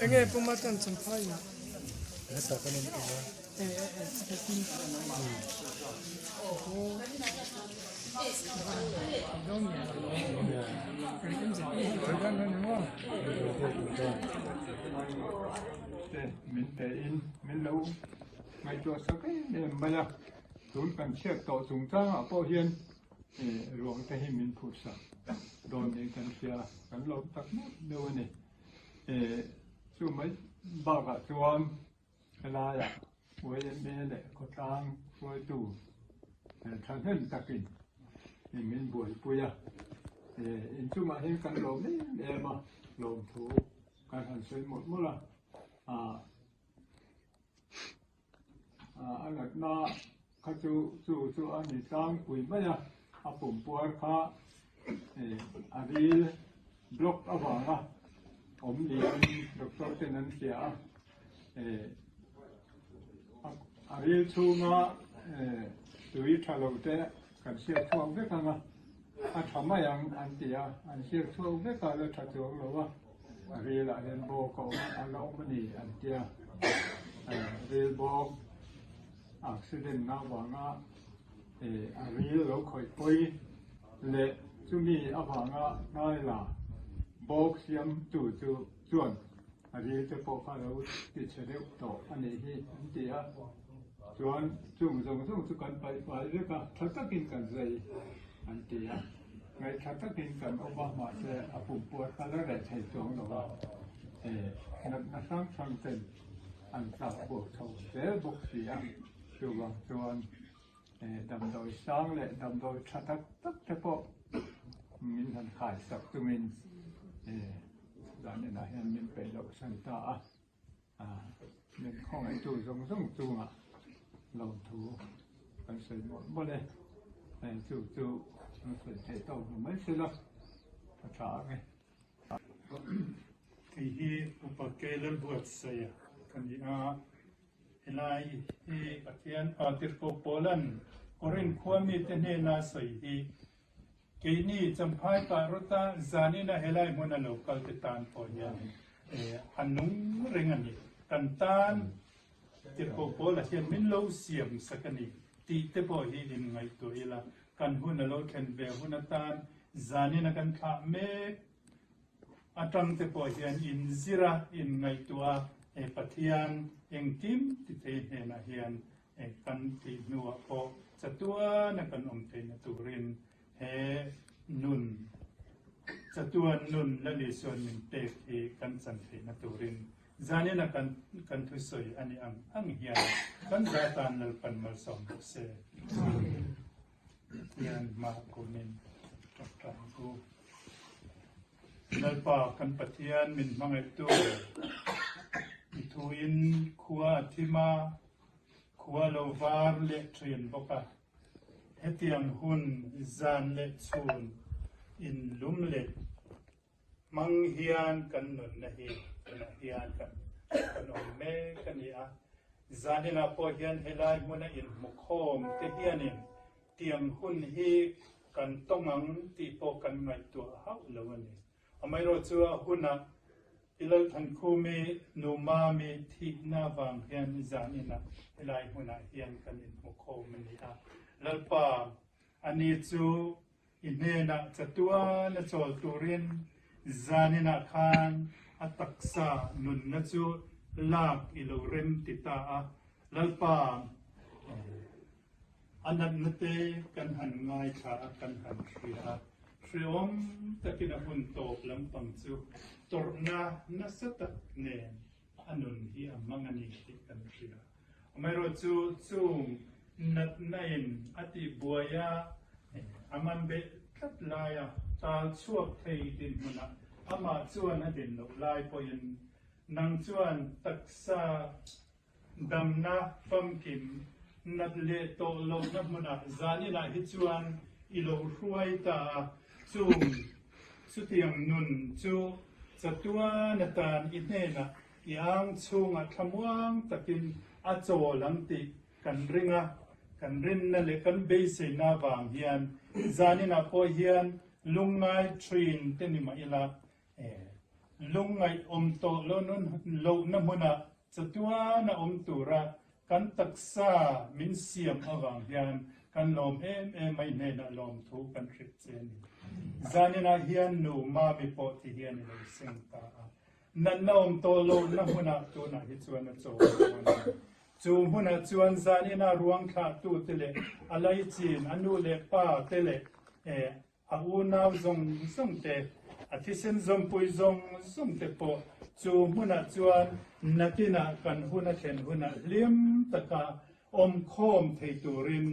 Engay pumatan Champhai. Nasa kanin ito ba? Mình để in mình lâu ngày cho sắc cái bây giờ chúng cần xét tổ chúng ta ở bao hiền ruộng cái mình phụ sa đồn để cần xét cần lâu tắc đâu này chú mấy bà cả chuông là ya với em để có tang với tù thằng hơn ta kinh thì mình buổi buổi à in chú mà hiện căn lồng đấy để mà lồng thú cái thằng xây một mức là anh là na các chú anh đi tang quỳ mấy à bụng bùa khá Vengthar block avang à lian doctor tên anh kia Vengthar chu nga tui thalo te kan sia chuang ve kanga thama yang an tia an sia chuang ve ka le tha chuang lo wa Vengthar la hen bo ko alo mani an tia Vengthar bo accident na wanga Vengthar lo khoi poi le chumi avanga nai la bok siam tu chuan Vengthar te po kha lo ti chedeu to ani hi an tia chuan chung chu kan pai le ka thatakin kan zai an tia ngai thatakin kan Obama se apum pu kha la re thai chong lo wa na sang ten an ta bo tho se bok sia chuan dam doi sang le dam doi thatak tak te po min han khai sak tu min dan na hen min pe lo san ta min khong ai chu chu nga lòng thú cần sử dụng bao đây chủ nó phải thể tàu mấy xe lắm trả cái thì hi upake lên buat saya kan dia helai hi patian atirko Poland korin khwami tene na sai hi keini Champhai parota zanina helai mona local titan po ya anung ringani tantan Tirko po la hian min lo siam sakani ti te po hi in ngai to ila kan hun lo khen ve hunatan zanina kan kha me atang te po hian in zira in ngai tua pathian engkim ti te he na hian kan ti nuwa po chatua na kan om te na turin he nun chatua nun la li son min te hi kan chan te na turin zanina kan thu soi ani ang hian kan zatan lal pan mal som se yan ma ko min tak ko lal pa kan pathian min mangai tu thuin khuwa thima khuwa lovar le trin boka hetiang hun zan le chun in lum le mang hian kan nun na hi na hian kan om me kan ia zanina po hian helai muna in mukhom te hianin tiang hun hi kan tongang ti po kan ngai tu hau lawani amai ro chu huna R.Lalthankhumi Numami thi na wang hian zanina helai muna hian kan in mukhom ni a lalpa ani chu inena chatua na chol turin zanina khan ataksa nun na chu lak ilorem tita a lalpa anat nate kan han ngai kha kan han thria thriom takina hun top lampang chu torna na satak ne anun hi amangani ti kan thria amero chu chung nat nain ati buaya aman be kat laya tal chuak thei tin muna ama chuan adin lo lai poin nang chuan taksa damna pamkim nat le to lo na muna zanina hi chuan ilo ruai ta chung sutiang nun chu chatua natan inena yang chunga thamwang takin a cholam ti kan ringa kan rin na le kan be se na wang hian zanina po hian lungai trin teni ma ila lungai to lo nun lo na muna chatua na tura kan taksa min siam awang hian kan lom mai ne na lom thu kan trip chen zanina hian nu ma mi po ti hian lo sing ta nan na to lo na muna tu na hi chuan na cho chu huna chuan zanina ruang kha tu tele alai chin anu le pa tele a u nau zong te thi sen zong pui zong zong te po chu huna chuan nakina kan huna thlen huna lim taka om khom thei turin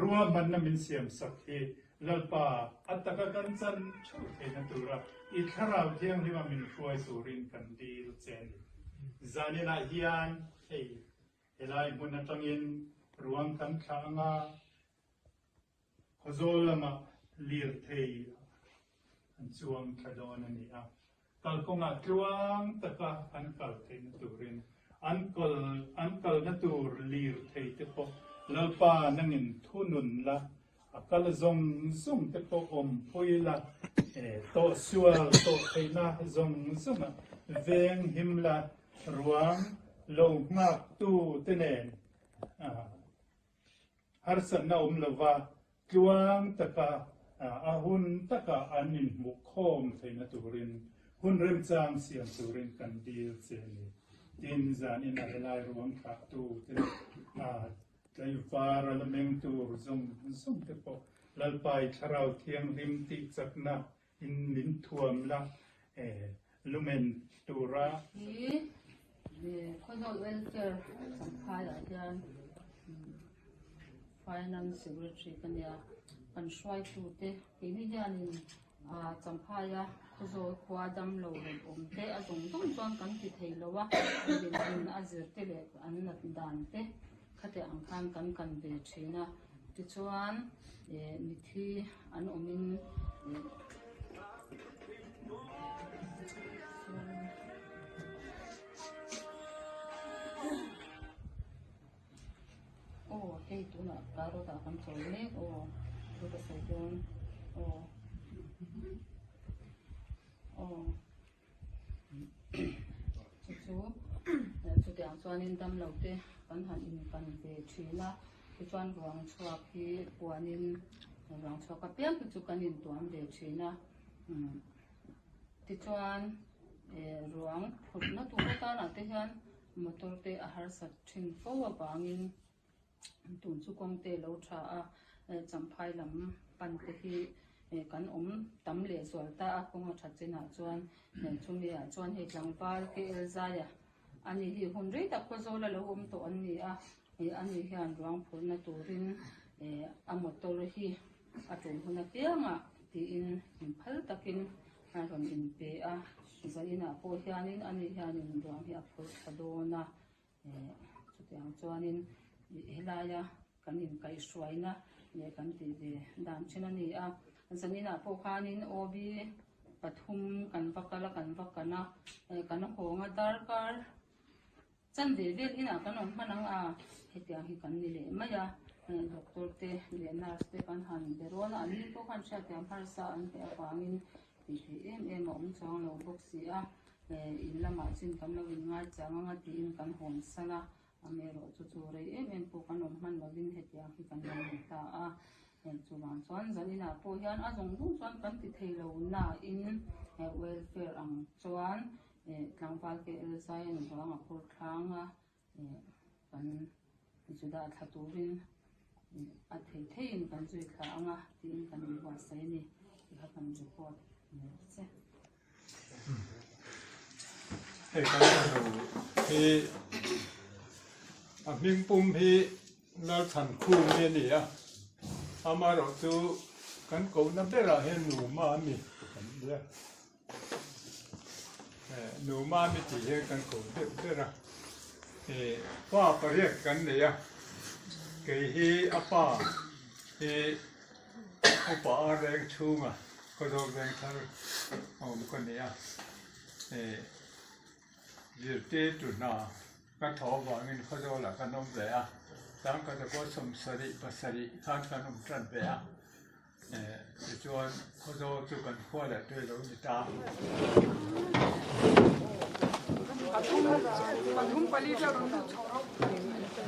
ruwa man na min siam sakhi lalpa ataka kan chan chu thei na tura I tharau thiang lima min khuai surin kan dil chen zanina hian hei helai huna tangin ruang kan thanga Khawzawl lama lir thei an chuang thadon ani a kalkonga tluang taka an kal thei na turin an kal na tur lir thei te po lalpa nangin thunun la akal zong zong te po om poila to sual to theina zong zong veng himla ruang lo ngak tu tenen har san na lova tluang taka ahun taka anin mukhom theina turin hun rem chang siam turin kan dil cheni tin zan in alai ruang khak tu te tlai var alameng tur zong zong te po lalpai tharau thiang rim ti chakna in min thuam la lumen tura Khawzawl Vengthar Champhai hian finance secretary kania kan shwai tu te ini hianin Champhai a Khawzawl khuadam lo len om te a zong dong chuan kan ti thei lowa in a zir te le an nat dan te khate ang khan kan ve thina ti chuan mithi an omin hey tu na Kahrot akan solne tu ka sayon chu tiang chuan in dam lote kan han in kan ve thina ti chuan ruang chhuak hi puanin ruang chhuak a piang chu kan in tuam ve thina ti chuan ruang phutna tu ta na te hian motor te a har sak thin fo wa bangin tun chu kong te lo tha a Champhai lam pan te hi kan tam le zual ta a kong a thachina chuan chumi a chuan he tlangpal ke elzaya ani hi hunrei ta Khawzawl lo to ani a ani hian ruang phulna turin a motor hi a tum huna pianga ti in phal takin a ron in pe a zaina po hianin ani hianin ruang hi a phul thadona chutiang chuanin helaya kanin kai shwaina le kan ti ve dan china ni a zanina po khanin obi pathum kan vakana kan honga darkar chan ve vel ina kan on manang a hetiang hi kan ni le maya doctor te le nurse te kan han beron ani po kan sha te amhar sa an te awangin ti om chang lo boxi a in lama chin kan lo in ngai changa ti in kan hon sana amero chu re po kan om man lovin hetiang hi kan ta a chuan chuan zanina po hian a zong dung chuan kan ti thei lo na in welfare ang chuan tlangpal ke elzai an ruang a khur thlanga kan juda thaturin a thei in kan zui thlanga tin kan wa sai ni ha kan report che hey kan he a ming pum hi Lalthankhumi ni a amaro tu kan ko na bera he Numami kan dia Numami ti he kan ko bera pa pariak kan dia ke hi apa he upa reng chunga Khawzawl Vengthar kan dia jirte tu na ka thaw wangin Khawzawl la kan om ve a tang ka ko som sari pasari khan kan om tran ve a chuan Khawzawl chu kan khwa la te lo ni ta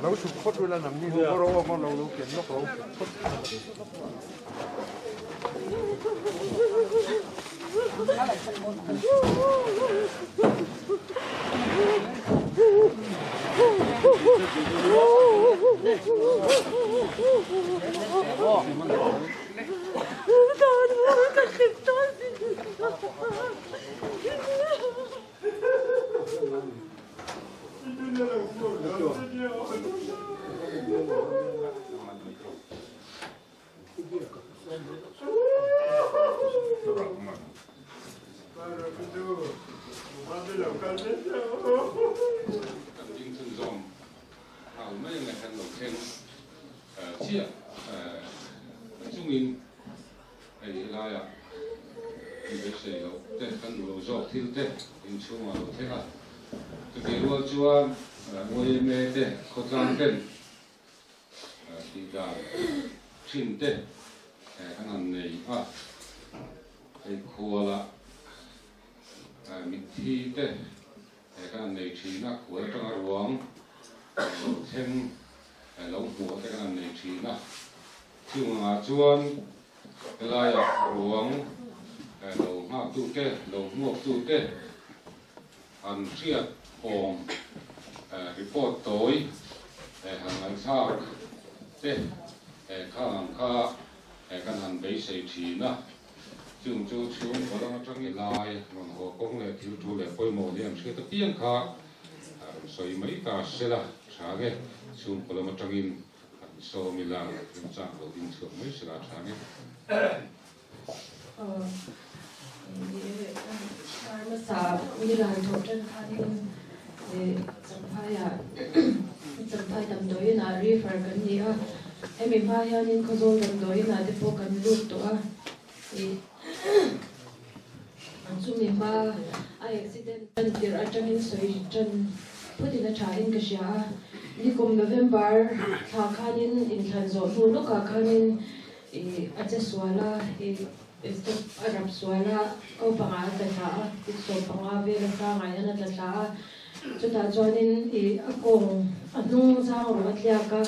lo su khot wala nam ni ho ro ko lo ken no ko report tối hàng ngày sau thế khang kan han bei sei thina chung chu chung ko la tang i lai ron ho kong le thiu thu le poi mo liam se ta piang kha soi mai ta se la cha ge chung ko la tang in so mi la rim cha lo din chu mai se la cha ge mà sa mi la thọ chân kha đi Champhai tam doi na refer kan ni a emi ma ya nin Khawzawl tam doi na de po kan lut to a chu mi ma a accident tan tir a tangin soi chan putin a thain ka sha ni kum November tha khanin in than zo nu no ka khanin a che swala Arab swala ko panga ta tha so panga ve la ka ngai na ta tha cho ta joinin akong anung sa ro atlia ka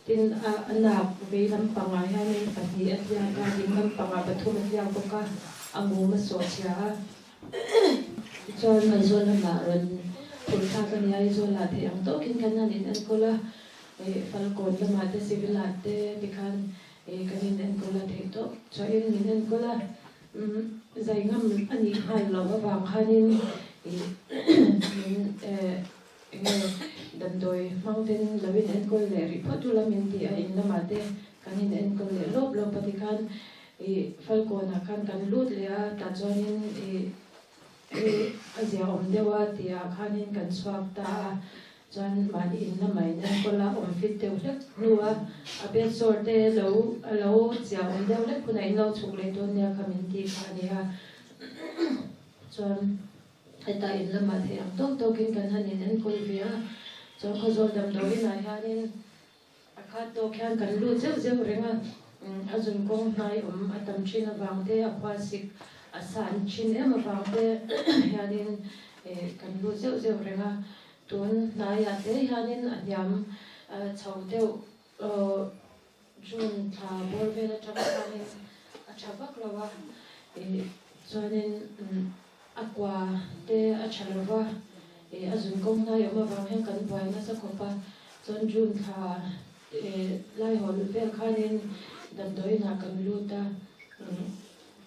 tin anak ve lam panga ya ni pati atlia ka din lam panga pathum atlia ko ka angu ma so sia cho mai zo la ma ron pul ka ka ni ai zo la the ang to kin kan na ni an ko la fal ko la ma te civil la te dikhan kanin an ko la the to cho in min an ko la zai ngam ani hai lo wa khanin đầm đồi mountain là bên anh coi lệ report tu làm mình thì anh làm mà thế cái này anh coi lệ lốp lốp thì kan phải còn là kan lút lệ ta cho nên giờ ông dewa thì kan nên kan swap ta John mani in na mai na ko la om fit te ulek nuwa a bet sorte lo chia om de ulek kuna in lo chuk le ton ya community khania John eta in la ma the am tok tok in kan hanin en kol via John Khawzawl dam doi na hanin a khat to khan kan lu zeu zeu renga azun kong nai atam china wang te a kwasik a san chin em wang te hanin kan lu zeu zeu renga tuần nay à thế hanin anyam chau deu June tha bor vela Champhai a chavak lawa chuanin aqua te a chalawa azun kong na yoma wang hen kan Vuina sa khopa chon June tha lai hol vel khanin dam doi na kan luta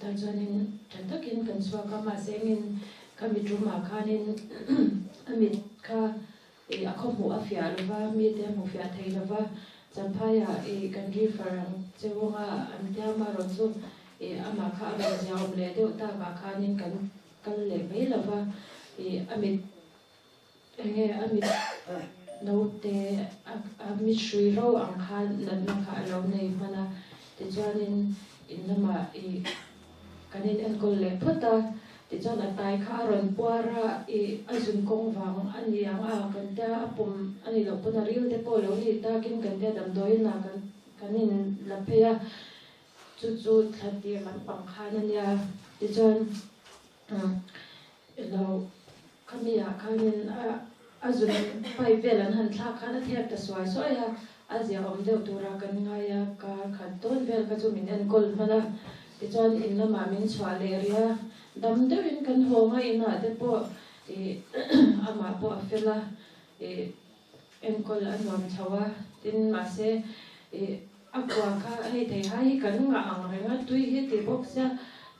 ta chuanin thatakin kan swaka ma sengin kamituma khanin amit ka akhomu afia lova mi te mu fia thei lova Champhai kan refer chewonga amtia ma ron chu ama kha ba jaum le de ta ba khanin kan le mai lova amit no te amit shui ro ang khan nan na kha lo nei mana te chuanin in lama kanin an kol le phota ti chon atai kha ron puara azun kong wang ani ang kan ta pum ani lo puna ril te po lo ni ta kin kan te dam doi na kanin la pheya chu thati man pang kha na ya ti chon lo kamia khanin azun pai velan han thla khana thep ta swai so ya azia om deu tura kan ngaya ka khaton vel ka chu min an kol mana ti chon in la ma min chwa le ria dam deuhin kan honga ina te po ama po afela enkol anwam chawa tin ma se akwa kha hei thei hai kan nga ang renga tui he ti boxa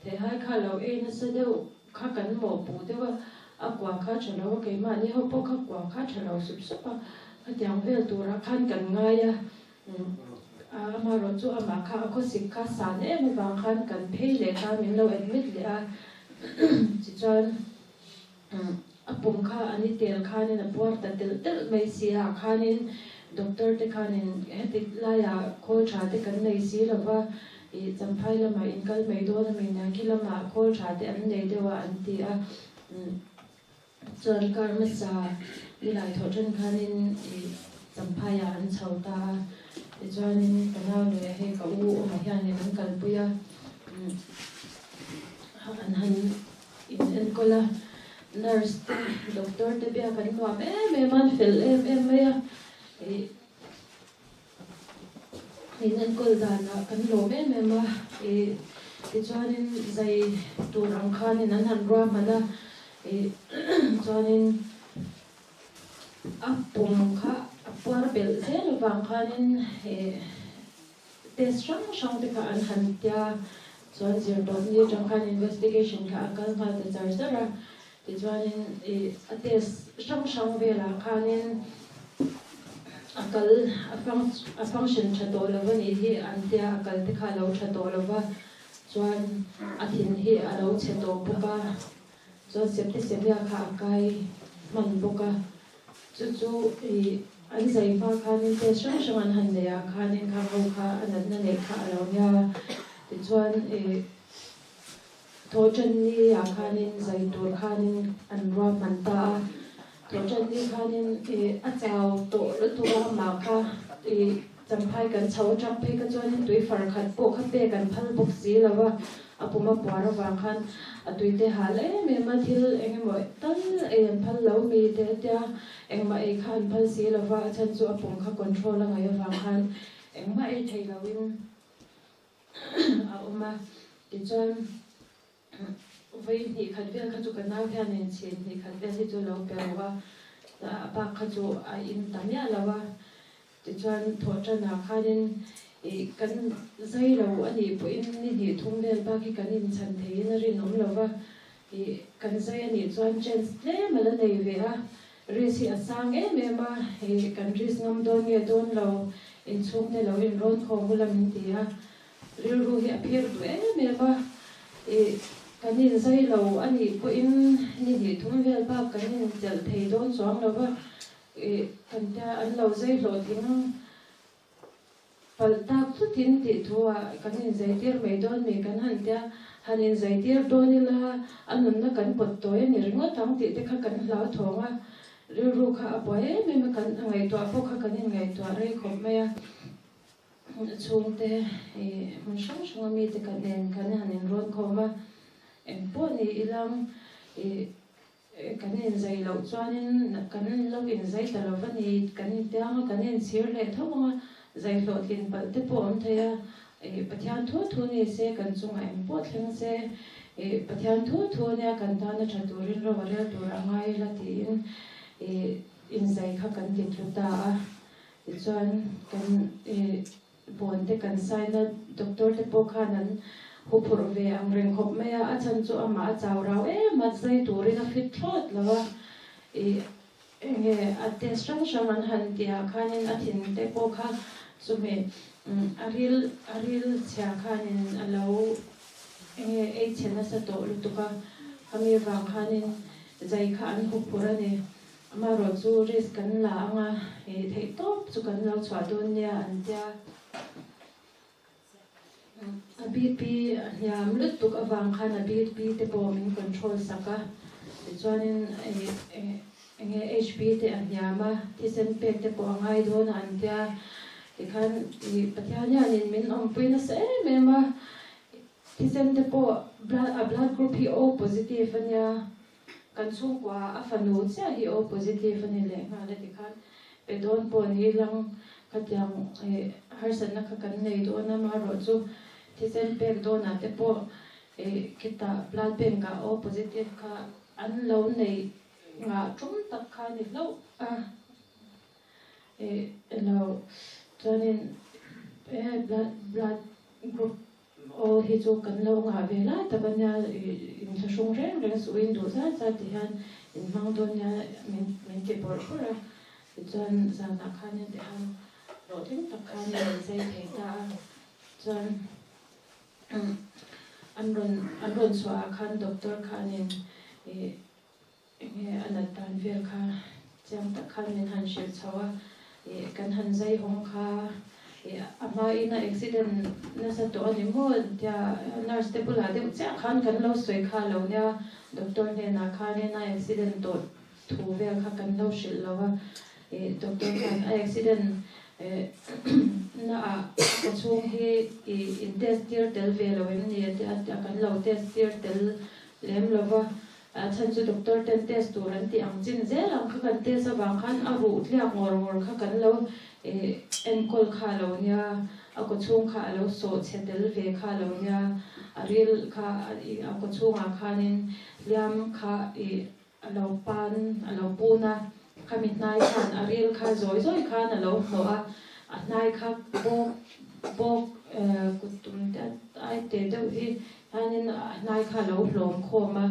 thế hai khá lâu ấy nó sẽ đều khá cắn mổ bù thế và quả khá trở lâu cái mà như họ khá quả khá trở lâu sụp sụp cái tiếng về tụ ra khăn cắn ngay mà rồi chú mà khá có xịt khá sàn em vàng khăn cắn phê lệ khá mình lâu admit lệ chỉ cho bùng khá anh ấy tiền khá nên là buộc ta tự mấy xí à khá nên doctor te khá nên hết lại khôi trả te cắn này xí là và Champhai là mà in cái mấy đôi là mình đang kia là mà khôi trả te anh này đều anh thì chọn cái mà sa đi lại thọ chân khá nên Champhai anh chầu ta cho nên cái nào để hay có mà hiện nay anh cần bây giờ anh in coi là nurse doctor te bia kan ko em man fel em ya nên coi là kan lo em mà cho nên dạy tu răng khan nên anh ra mà là cho nên bùng khá qua bel thế là vàng khan nên test sang te ka anh han tia cho nên giờ đó như trong khan investigation ka kan ha te giải ra thì cho nên test sang về là khan nên akal function chato la vani hi antia akal te kha lo chato la va chuan athin hi alo chato boka chuan septe sepya kha kai man boka chu an zai fa khan te sang an han le ya khan kha ho kha anan na le kha alo ya ti chuan tho chen ni ya khan zai tur khan an ra man ta tho chen ni khan a chao to lo tu ma kha Champhai kan chau chap pe ka chuan tui far khat po kha pe kan phal bok si lawa apuma pawara wa khan atui te hale me ma thil engemaw tan phal lo mi te tia engma e khan phal si lawa chan chu apum kha control anga ya wa khan engma e thei lawin a uma ti chuan vai ni khat vel kha chu kan nau hian en chen ni khat vel hi chu lo pe wa ba kha chu a in tamya lawa ti chuan tho chana khanin kan zai lo ani po in ni thum vel ba ki kan in chan thei na rin om lova kan zai ani chuan chance tle mala nei ve a resi asang me ma countries ngam don nge don lo in chung te lo in ron khom bulam ti a ril ru hi appear du me ma kan in zai lo ani po in ni thum vel ba kan in chal thei don song lova kan ta an lo zai lo ting pal tak thu tin ti thua kan in zai tir mai don me kan han ta han in zai tir don la anun na kan pot toy ni ringo tang ti te kha kan lau thonga ru ru kha apoe me ma kan ngai to apo kha kan in ngai to rei khom me ya chung te mun sang sang mi te kan nen kan han in ron khoma em po ni ilang kan in zai lo chuanin kan lo in zai ta lo vani kan in tiang kan in sir le thonga zai lo tin pal te po om thaya pathian thu ni se kan chunga em po thleng se pathian thu nya kan ta na thaturin ro warial tur angai la tin in zai kha kan ti thuta ti chuan kan bon te kan sai na doctor te po khanan hupur ve ang reng khop me a chan chu ama chaw rau ma zai turin a fit thot lawa nge ate sang an han tia khanin athin te po kha chume aril chha khanin alo e chena sa to lutuka hami wang khanin zai kha an hupur ani ama ro chu risk kan la anga thei top chu kan lo chwa don nia an tia BP yam lut tuk awang khan BP te bom in control saka chuanin enge HP te anyama tisen pek te po angai don an tia tikhan pathianya nin min om puina se me ma tisen te po blood group hi O positive anya kan chung kwa afanu cha hi O positive ani le nga le tikhan pe don po ni lang khatyang harsan na khakan nei do na ma ro chu tisen pek do na te po kita blood bank ka O positive ka an lo nei nga tum tak kha ni lo lo chuanin blood group ô hi chu kan lo nga ve lai ta kan ya in tha sung reng reng su in du za ti han in mang don ya min ke por ra chuan zan na khan ya te han ro thing tak khan ya zai thei ta chuan an ron swa khan doctor khan in anat tan vel kha cham tak khan min han shir chawa kan han zai hong kha ama ina accident na sa to ani mo tia nurse te pula de cha khan kan lo soi kha lo nya doctor ne na kha ne na accident to thu vel kha kan lo shil lo wa doctor khan accident na ko chung he in test tier tel ve lo ni ta kan lo test tier tel lem lo wa chan chu doctor ten test tu ran ti ang chin zel ang kha kan test sa bang khan a ru tliak ngor kha kan lo enkol kha lo nya a ko chung kha lo so chetel ve kha lo nya a ril kha a ko chung a khanin liam kha a lo pan a lo puna khamit nai khan a ril kha zoi khan a lo no a nai kha bok kutum ta ai te do hi hanin nai kha lo hlom khoma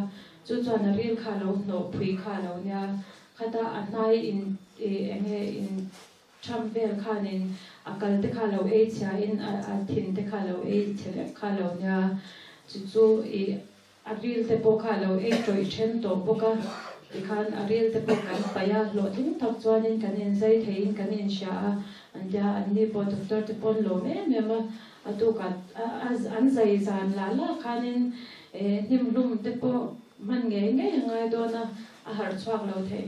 chu chuan a ril kha lo no phui kha lo nya khata a nai in Champhai khanin akal te kha lo e cha in a thin te kha lo e chere kha lo nya chu a ril te po kha lo e troi chen to boka ikhan a ril te po kan paya lo thing thak chuanin kan in zai thein kan in sha anja anni po doctor te pon lo me ma atu ka az an zai zan la khanin nim lum te po man nge ngai do na a har chuak lo the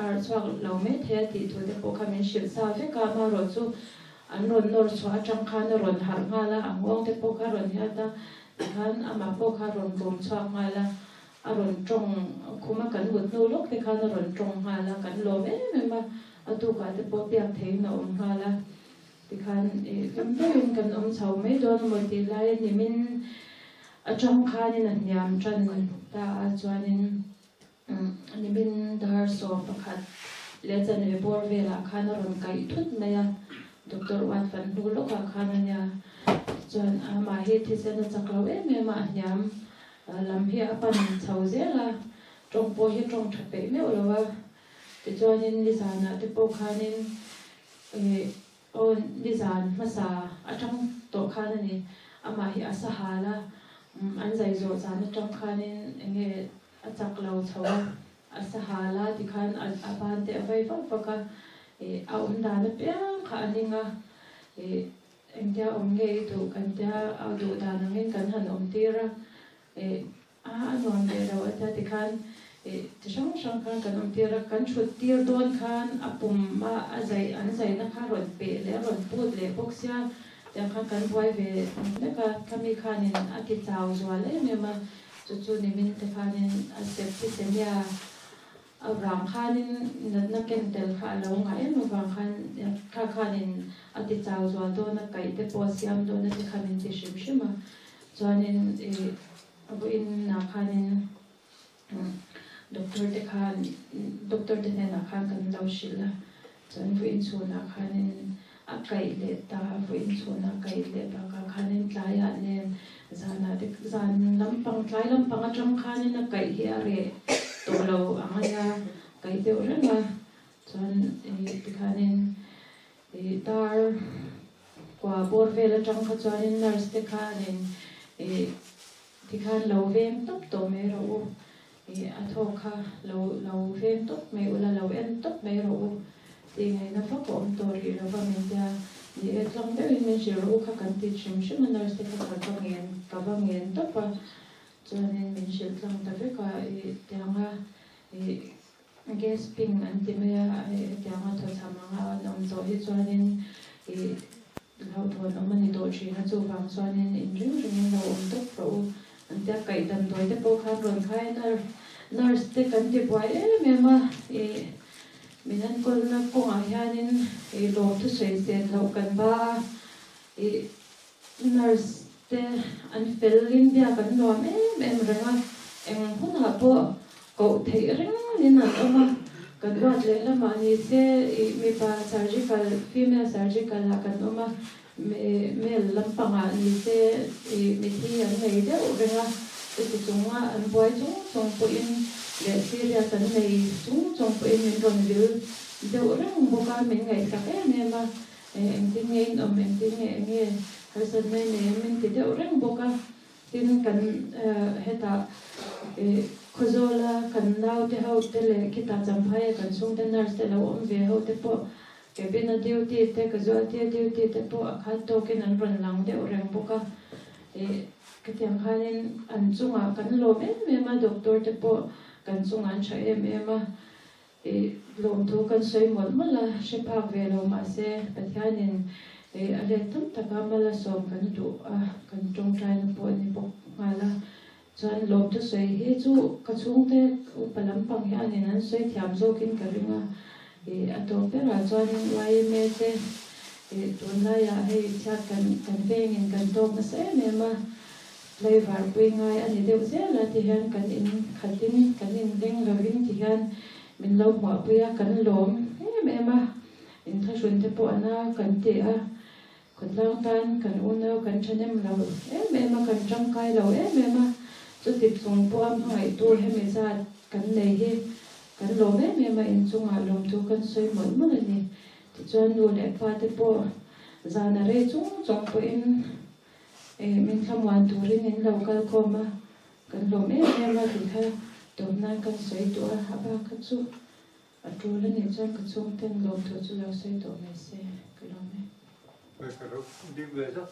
ar chuak lo me the ti thu te po khamin shil sa ve ka ma ro chu an ron nor chwa chang khan ron har nga la angong te po ka ron ya ta khan ama po kha ron rom chuak nga la a ron tong khuma kan mut no lok te khan ron tong nga la kan lo me ma atu ka te po piak thei na nga la ti khan kan bein kan chau me don mo ti lai ni min a chang khan in an yam tran ta a chuanin ani bin dar so pakhat lechan e bor vela khana ron kai thut na ya doctor wan fan du lo ka khana nya chuan ama he thi sen chaklo me ma nyam lam hi apan chau zela tong po hi tong thatpe me olawa te chuanin ni sana te po khanin on ni san masa atang to khana ni ama hi asahala an zai zo san tong khanin enge achak lo chawa asahala dikhan aban te avai faka a unda na pe kha aninga engya omge tu kanta a du da na ngin kan han omtira a non de ro ta dikhan te shang kan kan omtira kan chut tir don khan apum ma azai an zai na Kahrot Br le ron put le boxya yang kan boy ve na ka kami khanin ati chaw zwal me ma chu ni min te khanin a step ti semia a rang khanin na ken tel kha lo ngai no wang khan khanin ati chaw zwal do na kai te posiam do na ti khanin ti shima chuanin abu in na khanin doctor te na khan kan lo shila chuan vu in chu na khanin a kai le ta vu in chu na kai le ba ka khanin tlaya ne zan lampang tlai lampang atang khanin a kai hi are to lo anga kai te orenga chuan ti khanin dar kwa bor vela tang kha chuanin nurse te khanin ti khan lo vem top to me ro a thokha lo vem top me ula lo en top me ro ti ngai na fa kom to ri lo va men ja ni etlang be men shi ro kha kan ti chim shi man nurse te kha ka ba ngien to pa chuanin min shi tlang ta ve ka tianga gas ping an ti me tianga tho chamanga nom zo hi chuanin lo thon om ni do chi na chu wang chuanin in ring lo om to pro an ta kai dan doi te po khan ron khai nurse te kan ti boy me ma minan kol na ko a hianin lo thu sei se lo kan ba nurse te an felin bia kan no me renga eng hun ha po ko thei ring ni na oma kan wat le la ma ni se mi pa surgical female surgical ha kan oma me lampanga ni se mi thi an nei de orenga te chunga an boy chung po in le serious an nei chung po in min ron vil de orang boka min ngai sa ke me ma em tin ngai em tin ngai har san nei ne min ti de orang boka tin kan heta Khawzawl kan lau te hau te le kita Champhai kan sung te nurse te lo om ve hau te po ke bina duty te Khawzawl te duty te po akhat to ken an ron lang de orang boka ke tiang khanin an chunga kan lo me ma doctor te po kan chunga an tha me ma lom thu kan soi mol mala shephak ve lo ma se pathianin ale tam takamala som kan du kan tong trai na po ni po mala chuan lom tu soi hi chu ka chung te upalam pang hian in an soi thiam zokin ka ringa atom pe ra chuan YMA te tunla ya hei chat kan vengin kan tok na se me ma Vengthar Br.YMA ani deuh zela ti hian kan in khatin kan in leng lovin ti hian min lo ma puya kan lom me ma in thashun te po ana kan te a kutlang tan kan uno kan chanem lo me ma kan tangkai lo me ma chu tip chung po am hai tu he me za kan nei hi kan lo me ma in chunga lom tu kan soi mon mon ni ti chuan nu le pa te po za na re chung po in min thamwan turin in local koma kan lo me ma ti kha tom na kan soi tu a haba ka chu atrola ni chuan ka chung ten lom tu chu lo soi to me se ka lo me Kahrot Br YMA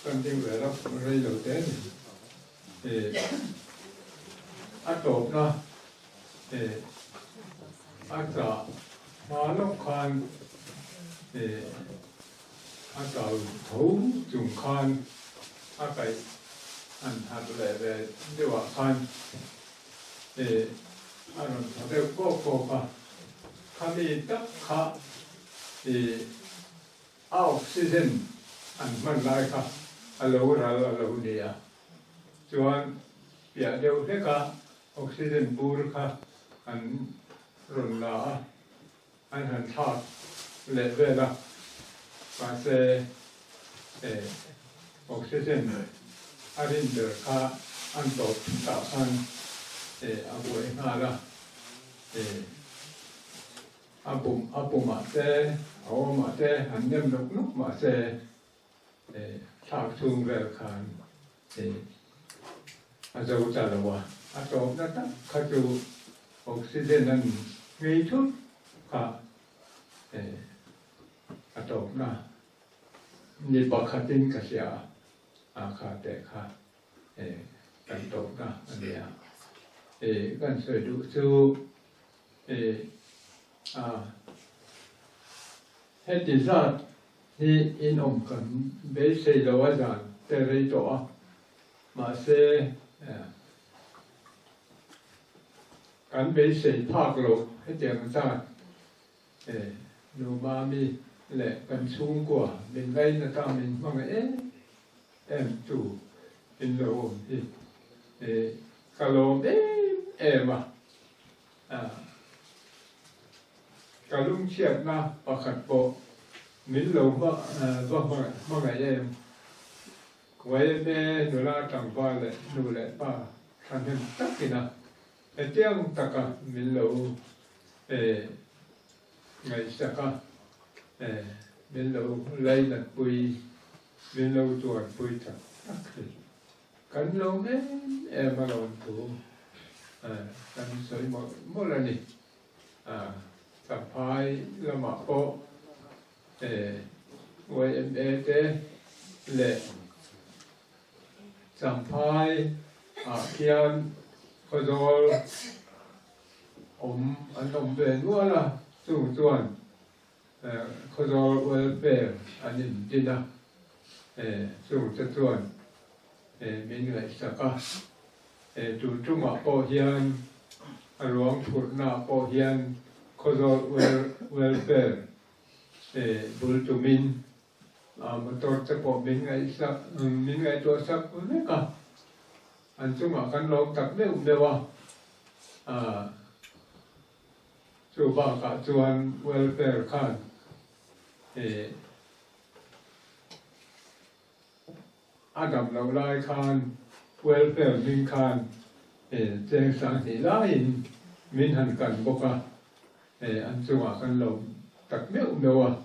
kan ding về đó rồi đầu tiên thì top na ta mà lúc khan thì ta thấu dùng khan cái anh hạt lệ về điều khan thì anh nói theo cô cả khan đi tất cả thì oxygen anh mang lại cả alo nia chuan bia đều thế cả oxygen bur cả anh run la anh han thắt lệ về là và sẽ oxygen arin được cả anh tốt tạo anh abuai ngala abum mà sẽ áo mà sẽ anh nem lúc mà sẽ tháp chung về khan dấu trả lời à tổ nó tắt khá chú oxygen anh ngay chút khá tổ na ni bạc khá tin cả xia khá tệ khá cần tổ na anh ấy cần sửa đủ chú hết đi ra thì in ông cần bé xây lâu ra để lấy tổ mà sẽ cần bé xây phác lâu hết tiếng ra Numami lệ cần xuống của mình ngay là ta mình mong em chủ in lâu thì cả lâu em cả lung chiết na và khát bộ mình lâu mà ngày em quay về nô la trăng qua lệ nô lệ ba thành hình tất kỳ na tiếng tất cả mình lâu ngày sau cả mình lâu lấy là bùi mình lâu tuổi bùi thật tất kỳ cần lâu em mà lòng thủ cần soi mỗi lần đi Champhai là mà bộ YMA te le Champhai kian Khawzawl anh về nữa là chung chuan Khawzawl welfare anh in dina chung chuan mình lại sa ka tu chung mà bộ hian ruang phut na bộ hian Khawzawl welfare bul tu min motor te po min ngai to sak ne ka an chunga kan lom tak me wa chu ba ka chuan welfare khan Adam lo lai khan welfare min khan cheng sang ti lain min han kan boka an chunga kan lo tak meu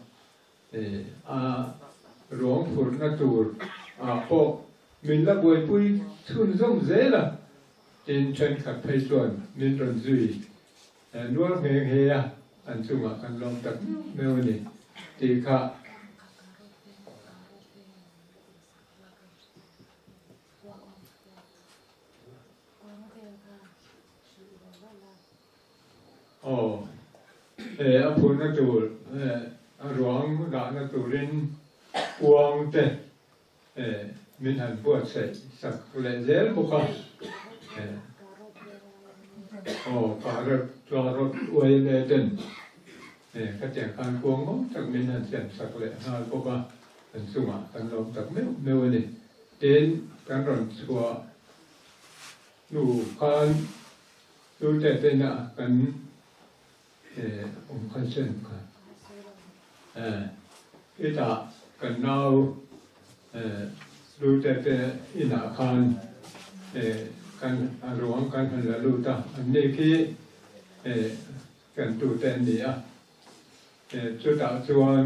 ruang phur na tur po min la boi pui chun zom zela tin chen khat phei chuan min ron zui nuar heng he an chunga kan lom tak meu ni ti kha a phun na tur ruang da na turin uang te min han buat sei sak le zel boka Kahrot Br YMA ten ka tiang kan kuang mo tak min han sian sak le hal boka an sunga kan lom tak meu ni ten kan ron chua nu kan tu te na kan consent kan ita kan nau lu te ina kan kan ruang kan han la lu ta an ne ki kan tu te ni chu ta chuan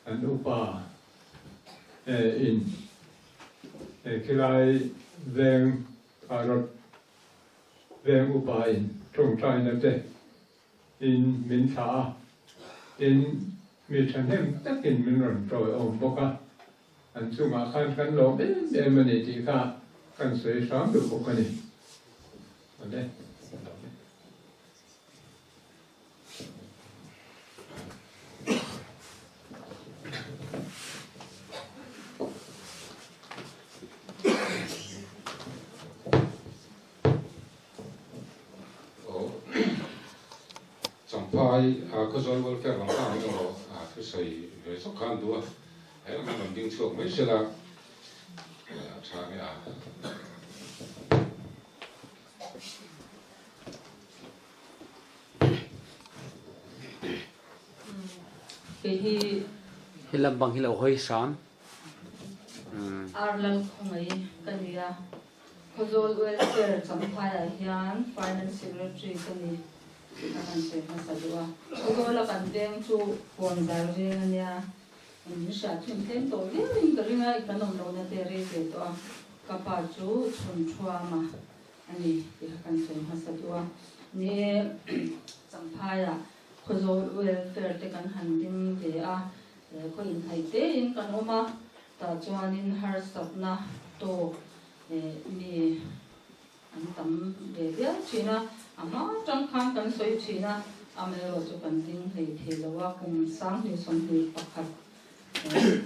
an upa in kilai veng Kahrot veng upa in trong trai na te in min tha in mi chan hem takin min ron troi om boka an chunga khan kan lo mani ti kha kan sei sam du boka ni ane Champhai Khawzawl Vengthar Vengthar ni lo cái sợi về sọc khan đua hay là mình điên chuộc mấy xe là cha cái hi lam bang hi lo hoi san R.Lalthankhumi kania Khawzawl Vengthar Champhai hian finance secretary kani akan se masadua Khawzawl la kan deng chu Vengthar ania in sha chun tem to ring ka ringa ikanom lo na te re te to kapa chu chun chua ma ani akan se masadua ni Champhai ya Khawzawl Vengthar te kan handing te ko in hai te in kan oma ta chuan in har sapna to mi an tam de bia china ama tang khang kan soi china amelo chu kan ding hei thelowa kum sang ni som ni pakhat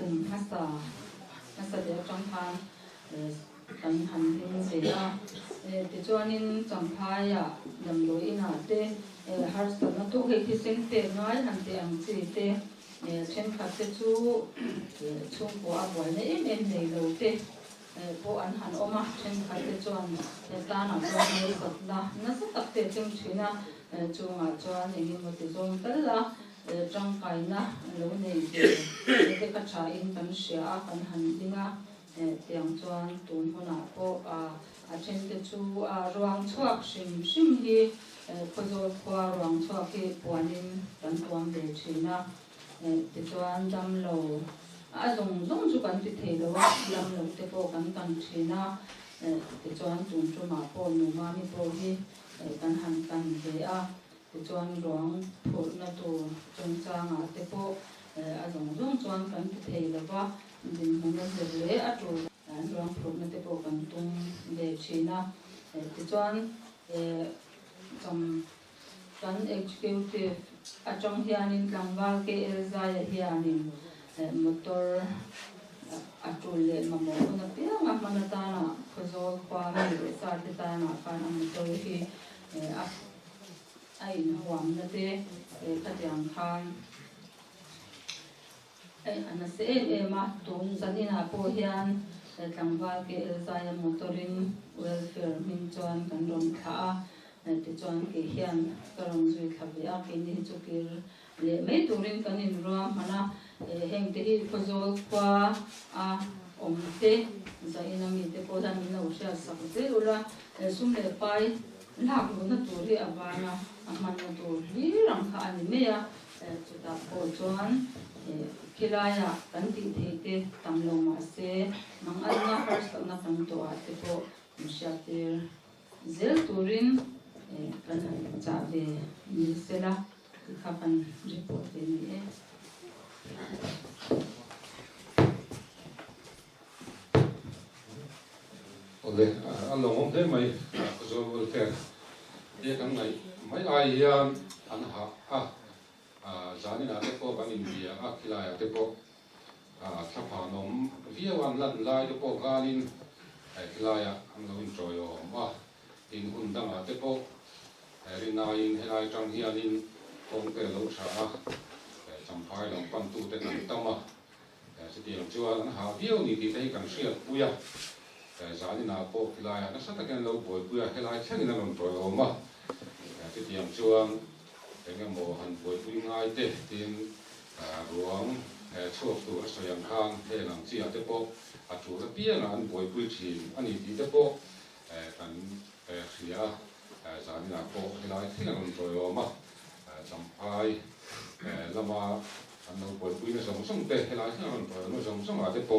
kum hasa de tang khang kan han ding se ti chuan in Champhai ya nam lo ina te har sapna to hei thi sen te ngai han te ang chi te chen khat te chu chung ko a boi ne em nei lo te po an han oma chen khat te chuan ta na chuan nei sat na sa tak te chung china chunga chuan ni mo te zong tal la tang kai na lo nei te ka cha in kan sia kan han dinga tiang chuan tun hona po a chen te chu a ruang chuak sim hi Khawzawl khwa ruang chuak hi puanin kan tuam ve china ti chuan dam lo a zong chu kan ti thelo wa lam lo te po kan thina ti chuan tun chu ma po Numami po hi kan han kan ve a ti chuan ruang phur na tu chung changa te po a zong chuan kan ti thelo wa din hung na le a tu ruang phur na te po kan tung ve china ti chuan kan executive atong hianin tlangwal MZI hianin motor atule mamo na pia nga manatana Khawzawl kwa mi sa te tana kan motor hi ai huam na te khatyang khan ai anase ma tun sanina po hian tlangwal MZI motorin welfare min chuan kan ron tha ti chuan ke hian karang zui khabe a ke ni chukir le me turin kanin ruam mana heng te hi Khawzawl kwa a omte zaina mi te ko dan no sha sakte ula sum le pai lak lu na tur hi avana aman na tur hi ram kha ani me ya chuta ko chuan kilaya kan ti te tamlo ma se mang alna first na tam to ate ko mushatir zel turin kan cha ve ni sela khapan report ni Ole along thế mày Khawzawl Vengthar thế cái này mấy ai anh ha zani na te po bang India kilaya te po thapa nom via wan lan lai te po ganin kilaya ang lo enjoy o ma in hundang te po rinain helai tang hianin kong te lo tha Champhai long pan tu te kan tama se ti long chuan ha vio ni ti te kan sia puya zani na po kilaya na sa ta kan lo boy puya helai thangin lo enjoy o ma se ti long chuan cái mồ hành bồi bùi ngay thế tin ruộng chuộc tủ ở sài gòn thế làm gì ở đây po chủ cái bia là anh bồi bùi chìm anh đi đây po anh xía giá như là po cái lại thế là rồi mà Champhai làm mà anh nói bồi bùi nó sống sống thế cái lại thế là rồi nó sống sống ở đây po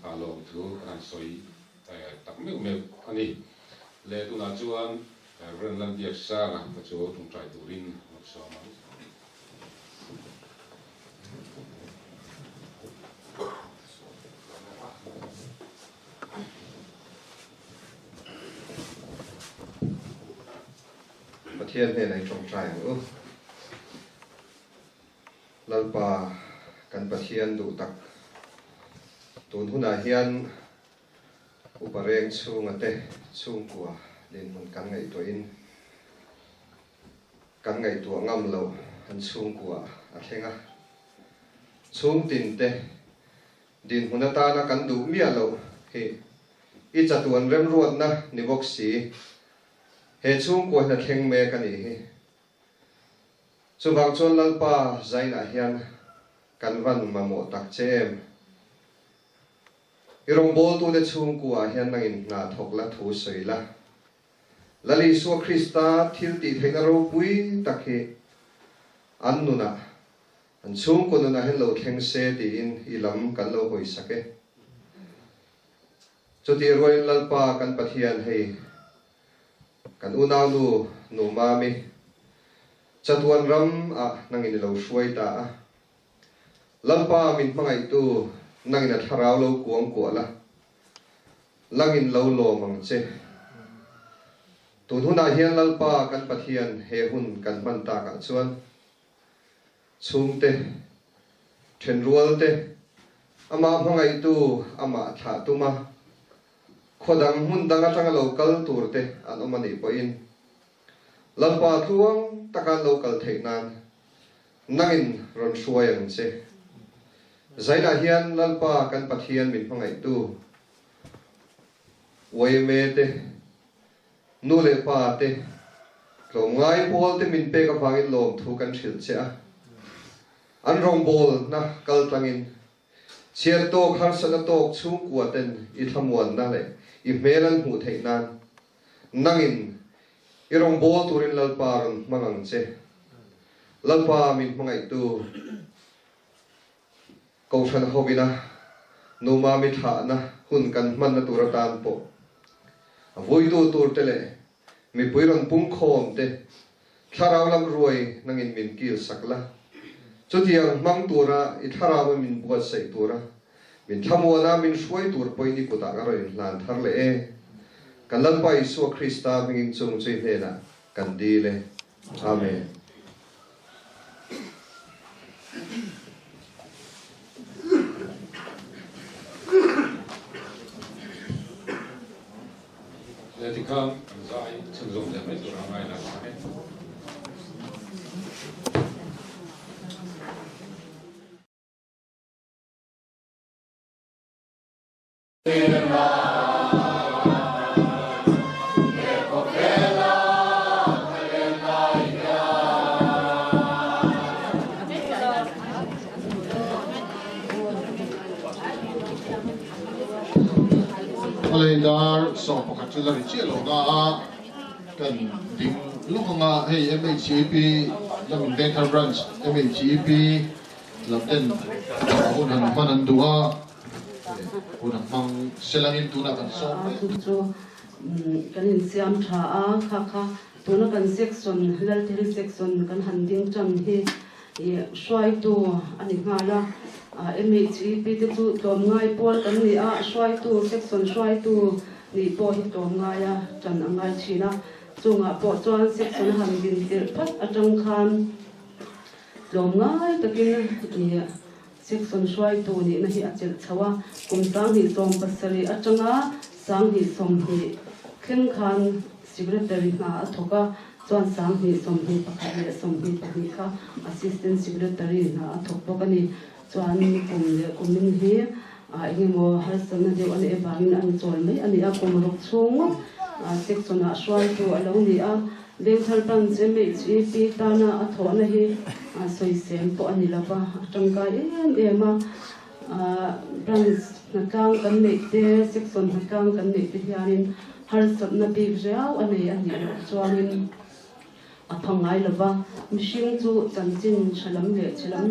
lòng thứ anh soi đặc biệt mấy anh đi lệ tu là chuan Renthlei việc xa là chỗ trong trại tù rin soประเทศเนี่ยในตรงใจลัลปากันประเทศดูตักตูนหุนาเฮียนอุปเรงช่วงเตช่วงกว่าเดินมันกันไงตัวอินกันไงตัวงำเราอันช่วงกว่าอะไรเงี้ยช่วงตินเตดินหุนตานะกันดูเมียเราเฮอีจัตุวันเริ่มรวดนะนิวกสีเฮช่วงกว่าจะเข่งเมกันอีกสุภาพชนลัลปาใจน่ะเฮียนกันวันมาหมดตักเจมอีรงโบตัวเด็ดช่วงกว่าเฮียนนั่งอินนาทกละถูสวยละลลิสวคริสตาทิลติเทนโรปุยตักเฮอันนุนะอันช่วงคนนั้นเห็นเราเข่งเสดีอินอีลำกันเราหอยสักเอจุดที่รวยลัลปากันปะเทียนให้กันอุณาลูนูมามิจัตวันรำนั่งอินเราช่วยตาลัลปามินมังไอตูนั่งอินทาราวเรากวงกัวละลังอินเราโลมังเจตุนหุนาเฮียนลัลปากันปะเทียนเฮหุนกันมันตากะชวนชุงเตเทนรัวเตอามาพังไอตูอามาถาตุมาขดังหุ่นดังจังโลกัลตูร์เตอันอมันอีปอินลัลปาทวงตะการโลกัลเทนานนั่งอินรอนช่วยอย่างเจใจน่ะเฮียนลัลปากันปะเทียนมินพังไอตูไว้เมเตนูเลปาเตลงไงบอลเตมินเปกับฟังอินลมถูกันฉิลเจ้าอันรองบอลนะกัลตังอินเชียร์โตคาร์สันโตกชุ่มกวดเต็นอิทมวนนั่นแหละอิเมลันหูเทนานนั่งอินอีรองบอลตูรินลัลปาร์มังังเจลัลปามินมังไอตูกชันฮอบินะนูมามิถานะหุ่นกันมันนตุรตานโปวุยดูตูร์เตเลมีปุยรันปุ่งโคมเตถ้าเราลำรวยนั่งอินมินกิลสักละจุดยังมังตัวระอิถ้าเรามินบวชใส่ตัวระมินทำวัวนะมินช่วยตัวปอยนี่กุตากระไรลานทาร์เลกันลันไปสัวคริสต์มินจงใจเนนะกันดีเลยอาเมนที่ข้างซ้ายถึงลงจะไม่ตัวอะไรนะ Vengthar so pakatula chelo na kan ding lunga hey MHIP lam Vengthar branch MHIP lam den unan manan dua unan mang selangin tuna kan so kan in siam tha a kha tuna kan section Lalthankhumi section kan handing cham hi swai tu ani ngala MHIP te tu tom ngai pol kan ni a swai tu section swai tu ni po hi tom ngai a chan angai china chunga po chuan section handing tir phat atang khan tom ngai takin ni section swai tu ni na hi achel chawa kum sang hi som pasari atanga sang hi som hi khen khan secretary na athoka chuan sang hi som hi pakhat le som hi pakhi kha assistant secretary na athok pokani chuan kumin hi engemaw harsana deuh an evangin an chawl mai ani a kumruk chhung section a swai tu alo ni a Vengthar branch MHIP tana athona hi soisem po ani lava atangka ema branch nakang kan nei te section nakang kan nei te hianin har sapna bi riau ani chuanin aphangai lova mihring chu chanchin chalam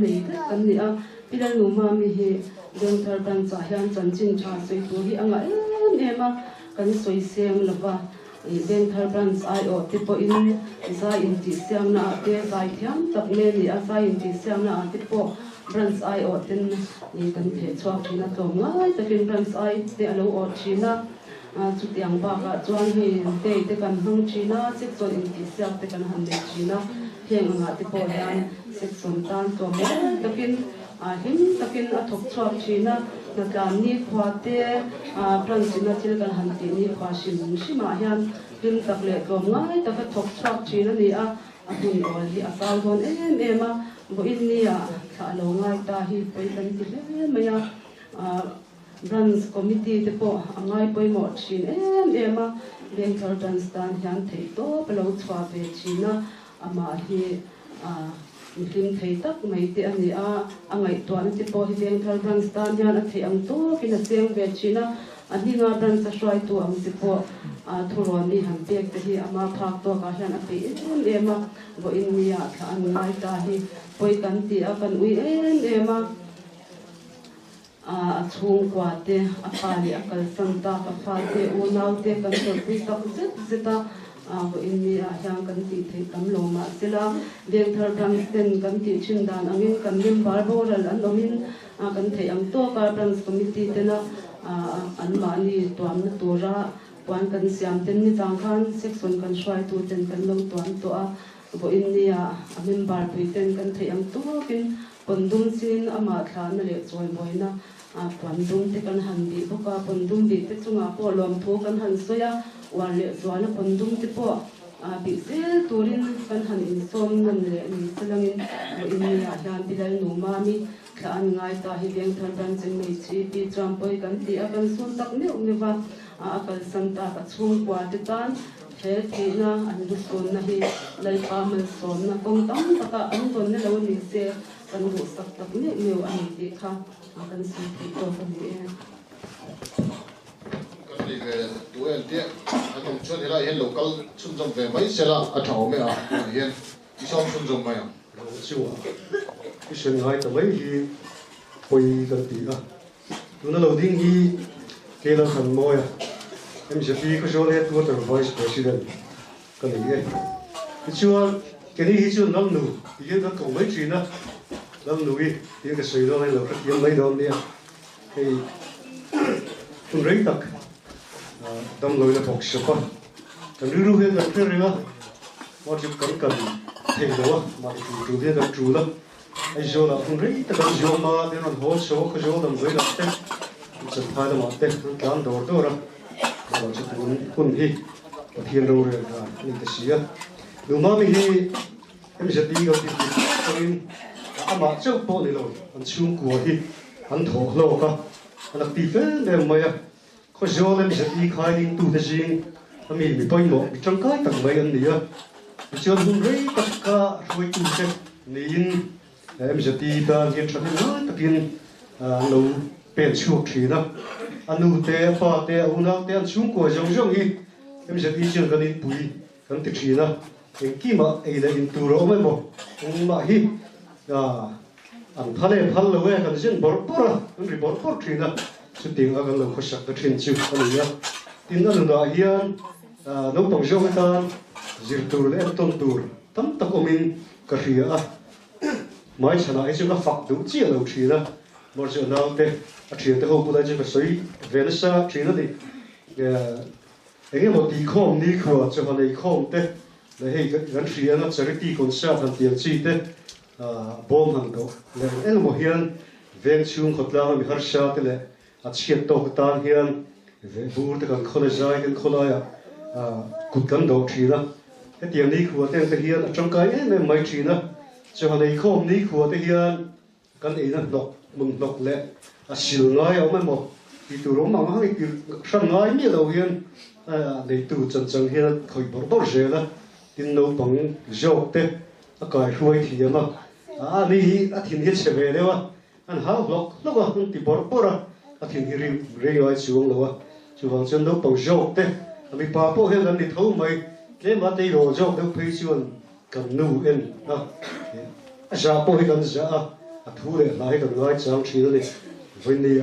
nei kan ni a pilal Numami hi Vengthar branch a hian chanchin tha sei tu hi anga ema kan soisem lova Vengthar branch IO tipo in za in ti siam na te zai thiam tak le ni a za in ti siam na tipo branch IO ten ni kan the chuak thina tlom ngai takin branch I te alo o thina chu tiang ba ka chuan hi te kan hang thina section in ti siam te kan han le thina heng anga tipo hian section tan to me takin him takin a thok chuak thina na kan ni khwate branch na thil kan han ti ni khwa shima hian him tak le tlom ngai tak a thok chuak thina ni a hun ol hi a sal don ema bo in ni a tha lo ngai ta hi poi kan ti le maya branch committee te po angai poi mo thin ema Vengthar branch tan hian thei to palo chwa ve thina ama hi him thei tak mai te ani a angai tuan te po hi Vengthar branch tan hian a thei ang to kina seng ve thina ani nga branch a swai tu ang te po thuron ni han pek te hi ama phak to ka hian a pe ema bo in ni a tha an ngai ta hi poi kan ti a kan ui ema chung kwa te a pali a kal santa a pha te u nau te kan tor pi tak zeta bo in ni a hian kan ti thei kam lo ma sila Vengthar branch ten kan ti chin dan angin kan member boral an omin kan thei ang to ka branch committee te na an ma ni tuam na tura puan kan siam ten ni tang khan section kan swai tu ten kan lo tuam to a bo in ni a member pui ten kan thei ang to kin pondum sin ama thla na le choi moina pondum te kan han bi boka pondum bi te chunga po lom thu kan han soya wan le zuana pondum te po bi se turin kan han in som nan le ni selangin bo in ni a hian pilal Numami thla an ngai ta hi Vengthar branch MHIP trampoi kan ti a kan sun tak ne umnewa akal santa ka chung kwa te tan he thina an du son na hi lai pa man son na kong tam taka an don ne lo ni se kan ru sak tak ne meu ani ti kha kan si ti to kan ni kan ni ve duel te atom chon hela hen local chum jom ve mai sela a thau me a hen ki som chum jom mai a chu ki shen ngai ta mai hi poi kan ti a tuna lo ding hi ke la khan moya MHIP Khawzawl headquarter vice president kan ni e chuan ke ni hi chu nam nu ye da ko mai china nam nu hi ye ka sei do lai lo ka yam mai do ni ei tun rei tak dam lo na thok shapa kan ru he na theringa ma chu kan thei do ma chu he da chu la ai jo la tun rei tak jo ma de non ho so Khawzawl dam goi la te chan tha da ma te kan do do raเราจะคุณที่เทียนเราเรียนกันนี่ก็เสียดูมาไม่ที่MHIPก็ที่ตรงนี้อามาเจ้าพ่อนี่เราอันชุ่มกัวที่อันถกเราก็อันนักตีเฟ้เดิมมาเขาโยนMHIPขายดิ้งตู้เทียงมีไปหมดมีจังไก่ตั้งไว้อันนี้มีเจ้าหุ่นเร่ตักกะรวยตู้เทียงนี่MHIPตาเรียนชั้นน้อยตะกินเราเป็นช่วงที่นะ anu te pa te una te an chung ko jong jong hi em se ti chin kan in pui kan ti thina en ki ma ei la in tu ro mai mo ma hi an phale phal lo we kan jin bor bor an ri bor bor thina chu ting a kan lo khosak ta thin chu ani ya tin anu da hian no pang jong tan zir tur le ton tur tam tak omin ka ria a mai chana ai chu ka fak du chi lo thina mor chu nau te a thia te ho pu da chu ka soi ven sa thina di enge mo ti khom ni khwa chu ha nei khom te le hei gan thia na charity concert han tiang chi te bom han do le en mo hian ven chung khotla mi har sha te le a chiat to tan hian ve bur te kan khole zai kan kholaya kut kan do thina cái tiền đi của tiền thể hiện trong cái em mấy chuyện đó cho họ này không đi của thể hiện cái này là đọc mừng đọc lệ xỉu nói ông ấy một thì từ đó mà họ cái sân nói như đầu hiện để từ chân chân hiện khỏi bỏ rơi đó tin nấu bằng dầu tê cái ruồi thì mà đi thì hiện sẽ về đấy mà anh háo lộc lộc thì bỏ ra thì hiện rồi xuống rồi chú vàng chân nấu bằng dầu tê mình bảo bộ hiện đi thấu mày cái mà đây rồi cho đâu phải chuyện cần nụ in ra bộ hiện cần ra thu để lại cần nói chẳng chỉ là với nia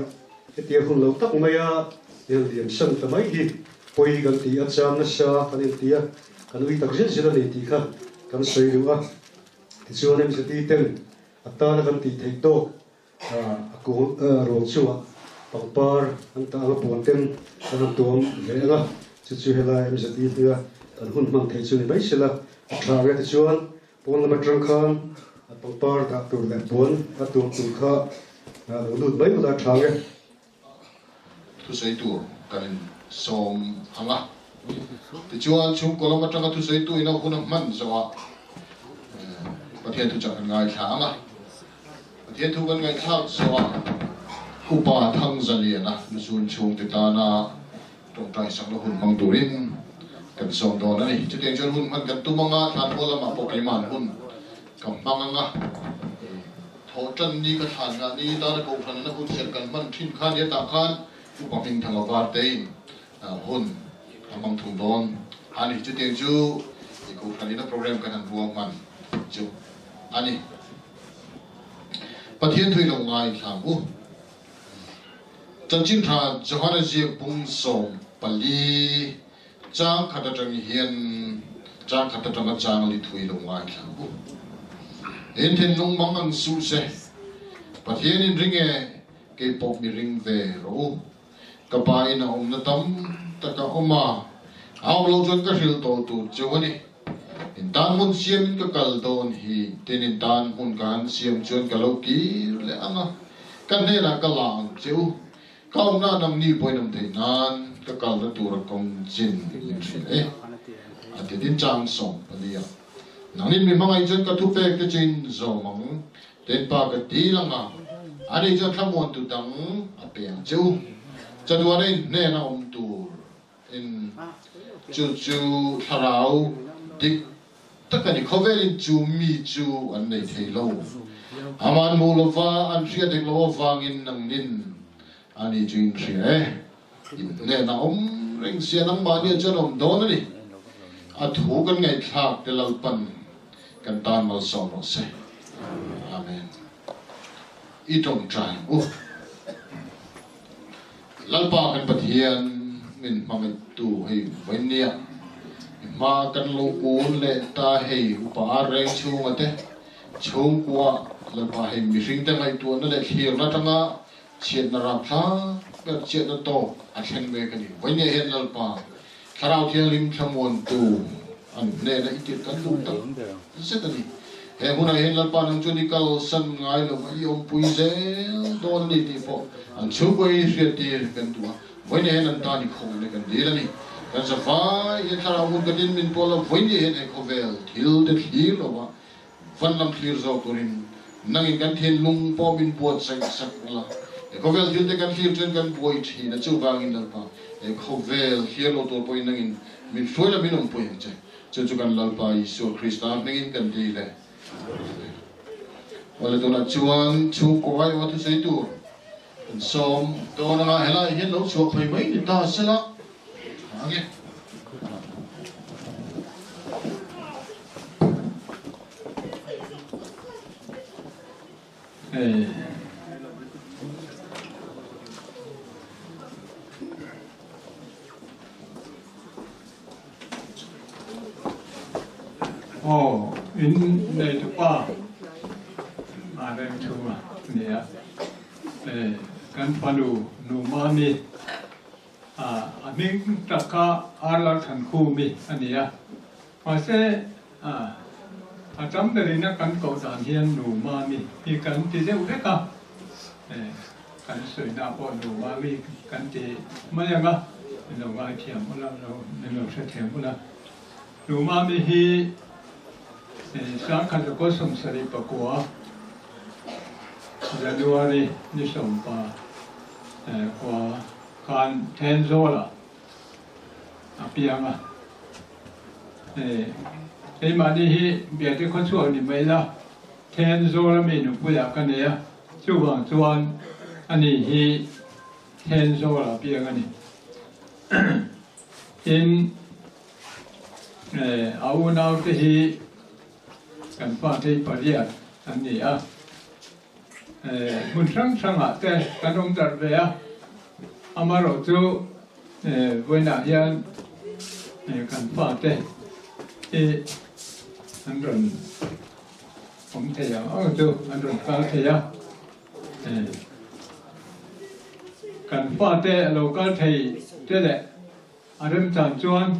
cái tiền không lâu tắc mày tiền điểm sân tầm mấy đi bồi cần tí ăn chăm nó xa cần tiền tiền cần uy tắc rất là để tí khác cần xây được thì cho nên sẽ đi tên ta là cần tí thấy to cũng rồi chua bằng par anh ta là bốn tên anh tuom vậy là chú hay là em sẽ đi theo kan hun mang thei chu ni mai sila thra ge te chuan pon lama trang khan pang par da tur le pon da tur tu kha lut mai da thra ge tu sei tu kan som hanga te chuan chung ko lama trang tu sei tu ina hun man zawa pathian tu chang ngai thanga pathian tu kan ngai thak zawa upa thang zaliana sun chung te ta na tong tai sang lo hun mang turin kan som do na ni chu teng chon hun man kan tu manga than bola ma po kai man hun kam manga tho chan ni ka than nga ni da na ko than na hun ser kan man thin khan ya ta khan u pa ping thang awar te hun amang thung don ani chu teng chu i ko than na program kan han buang man chu ani pathian thui lo ngai thang u chan chin tha johana ji pung som pali trang khát trăng hiền trang khát trăng trang li thui lo ngai thang bu en then long mang ang su se pathian in ringe ke pop mi ring ve ro ka pa in om na tam ta ka oma aw lo jon ka hil to tu chawani in tan mun siam ka kal don hi ten in tan mun kan siam chon ka lo ki le anga kan ne la ka lang cheu kaum na nam ni poi nam thei nan ka kal ra tur kong jin ati din chang song palia nangin mi mangai chen ka thu pek te chin zo mang ten pa ka ti langa ani jo thamon tu dang apeng chu chadwa ne na tur in chu tharau dik takani khovelin chu mi chu an nei thei lo aman mulova an ria dek lo wangin nang nin ani jin ria ne na ring sia nang ma ni chen om don ni a thu kan ngai thak te lalpan kan tan mal som ro se amen I tong trai lalpa kan pathian min mamai tu hei Vuina ma kan lo kun le ta hei upa reng chung ate chung kwa lalpa hei mi ring te ngai tu na le thir na tanga chiat na ra thla ka chiat na to a theng me kan ni Vuina hen lalpa tharau thiang lim thamon tu an ne na itit kan lu ta se ta ni he huna hen lalpa nang chuni kal san ngai lo mai om pui ze don ni ti po an chu koi hriat ti kan tu Vuina hen an ta ni khong le kan di la ni kan sa vai ye tharau mun ka din min pola Vuina hen e khovel thil te thlir lo wa van lam thlir zo turin nangin kan then lung po min puat sang sak la e khovel thil te kan thlir chen kan boi thi na chu wangin lalpa e khovel hielo to poi nangin min foila min om poi che chu kan lalpa Isu Krista nangin kan di le wala to na chuan chu ko ai wa tu sei tu som to na nga hela hian lo chuak phei mai ni ta sela age in này thứ ba mà đây chú mà nè kan panu Numami aning taka R.Lalthankhumi ania mase acham dari na kan ko dan hian Numami hi kan ti zeu veka kan soi na po Numami kan ti mayanga no ngai thiam ula no se thiam ula Numami hi sáng khăn có sông sari pakua January ni sông pa qua kan Khawzawl apianga mà đi hi biệt cái con chuột thì mấy là Khawzawl mình cũng bây giờ cái này á chú hoàng chuan anh ấy hi Khawzawl apianga này in áo nào thì hi kan pa te pariat an ni a mun sang a te kan ong tar ve a amaro chu Vuina hian kan pa te an ron om te ya chu an ron kal te ya kan pa te lo kal thei te le aram chan chuan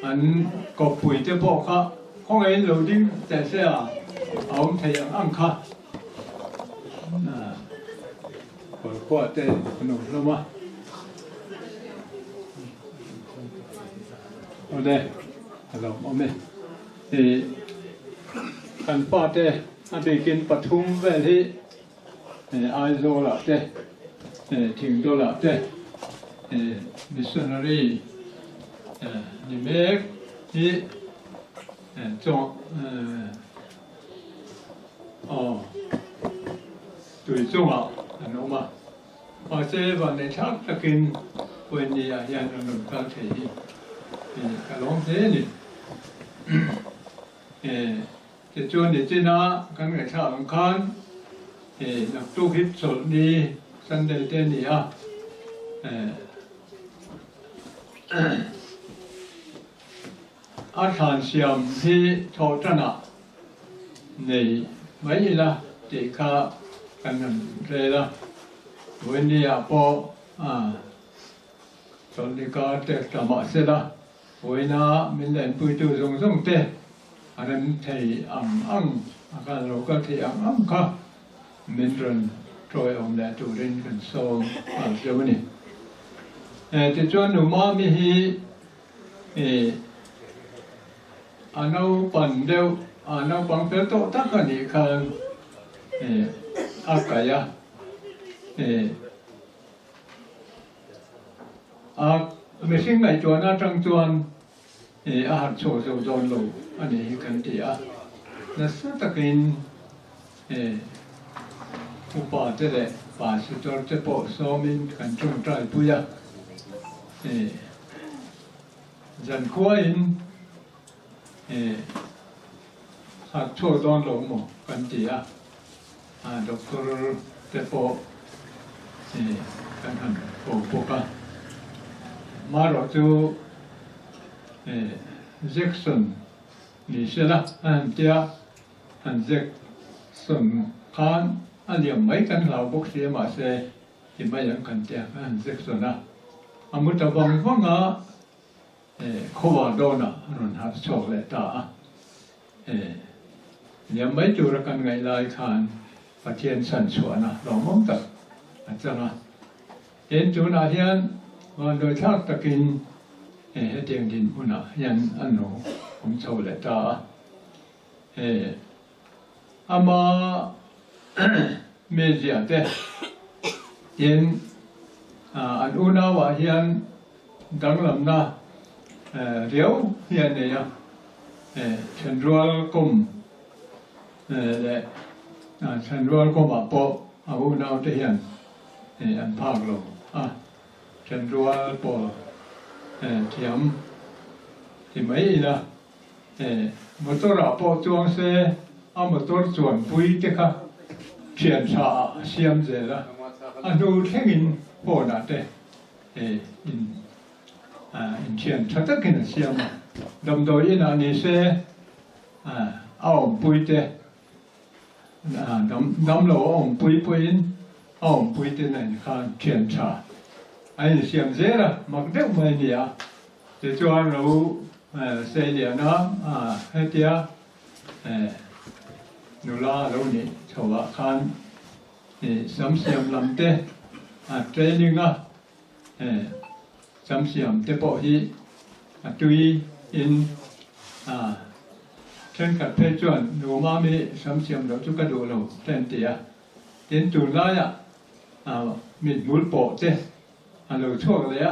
anh có bụi cho bộ khác không ai lâu đinh tại sao ông thầy ăn khá còn qua đây nồng lắm á ở đây là ông ấy thì anh phát đây anh đi kinh bát thung về thì ai rồi là đây thỉnh đó là đây missionary ni mek hi cho tuổi trung học anh mà ở đâyวันในชักตะกินวันนี้ยังหนุ่มกันที่กระลงเท่นี่จะชวนเด็กจีน่ากันกับชาวอังคารนักตู้คิดสดนี้สันเดย์เท่นี่อาถรรพ์เสียมที่โทษนะในไม่ละที่ข้ากันนั่นเลยละวันนี้พอตอนนี้ก็เด็กจะมาเสร็จละวันนี้มันเล่นปุยตู้ส่งเตะอันนั้นที่อังอาการเราก็ที่อังค่ะมันเรื่องโอยอมและตัวเรียนกันส่งเดี๋ยวนี้ที่จวนหนูมามีอันนั้นปันเดียวอันนั้นบางเพื่อโตตั้งกันอีกครั้งอากาศไม่ใช่ไงจวนน่าจังจวนอาหารโชว์จวนลูอันนี้กันที่นั่นสุดท้ายอุปาเจริญป่าสุดจะโปะสมินกันจงใจปุยจันขวอินหัดโชว์ตอนหลงหมดกันที่ดอกเตอร์เตโปกันหันโปกันมาเราจูเจ็กสันนี่ใช่ละอันเดียอันเจ็กสันคานอันเดียวไม่กันเราบุกเสียมาเสียที่ไม่ยังกันเดียอันเจ็กสันนะอามุตตะบังฟังขวาโดนะรุ่นหัดโชว์เลยตาเนี่ยไม่จูรกันไงลายคานประเทศสันสวนนะเรามองตัดอาจารย์เห็นจูนาเฮียนวันโดยทักตะกินให้เตียงดินพุ่นยันอันโนผมโชว์เลยตาอามาเมเจียเตเห็นอันอุณาวะเฮียนดังลำนาเดี๋ยวเฮียนเนี่ยฉันรัวกลมและฉันรัวกลมปอ เอาหน้าเทียนอันภาคลงเช่นรัวปอเทียมที่ไม่ละมอเตอร์ปอจวงเสเอามอเตอร์จวนปุยเด็กเขียนชาเสียมเจละอันดูเท่งินพอนะเตอินเขียนชัดกินเสียมดำโดยน่ะนี่เสเอาปุยเตดำโลเอาปุยเอาปุยเตนั่นข้าเขียนชาไอ้เสียมเจละมักเด็กไม่เนี่ยจะจวนเราเสียเดียนะให้เดียนูลาเรานี่ชาวข้านสามเสียมลำเตเทรนนิ่งสามเสียมเตปอฮีตุยอินเช่นกับเพจวนนูมามีสามเสียมเราจุกกระดูเราเต้นเตียเต้นตุลายมิดมุลโปเตเราช่วยเลย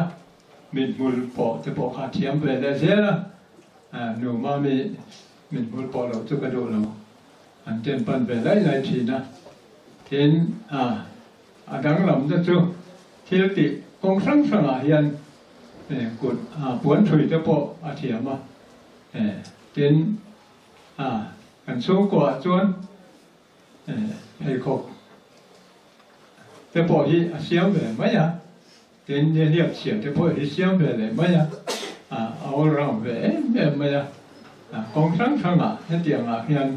มิดมุลโปเตปอขาเทียมไปได้เสียละนูมามีมิดมุลโปเราจุกกระดูเราอันเต้นปันไปหลายทีนะเห็นดังลำจะจู่ที่ติกงสังสมาเฮียนกุดปวนถุยจะโปอาเทียมเป็นกันสู้กว่าจวนให้คบจะโปที่เสียมเลยไหมอ่ะเป็นเรียบเสียจะโปที่เสียมเลยไหมอ่ะเอาเราเลยไหมอ่ะกงสังสมาให้เตียงเฮียน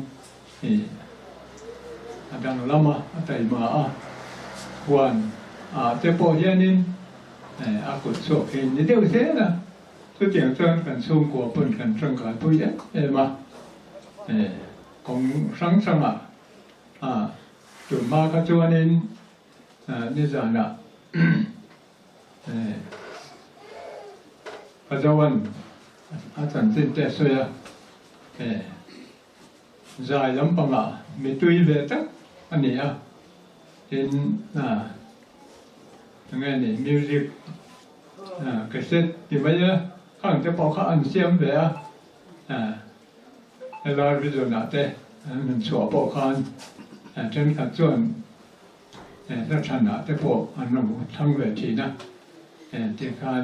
ดังลำแต่มาวันจะโปเฮียนินกุศลเห็นนี่เดียวเสียนะทุกอย่างเรื่องกันสู้กว่าปุ่นกันสังขารผู้ใหญ่มาของสังสมาจุดมาขจวนินนี่จะนะพระเจ้าวันอาจารย์สิ้นแต่เสียใจลำปังมีตุยเวทักอันนี้เป็นยังไงนี่มิวสิกกระเซ็ตที่ไม่เยอะข้างจะพอข้าอันเสียมเบียเราวิจารณ์แต่มันชัวร์พอข้างเช่นขัดส่วนรัชนาแต่พออันนั้นทั้งเวทีนะที่การ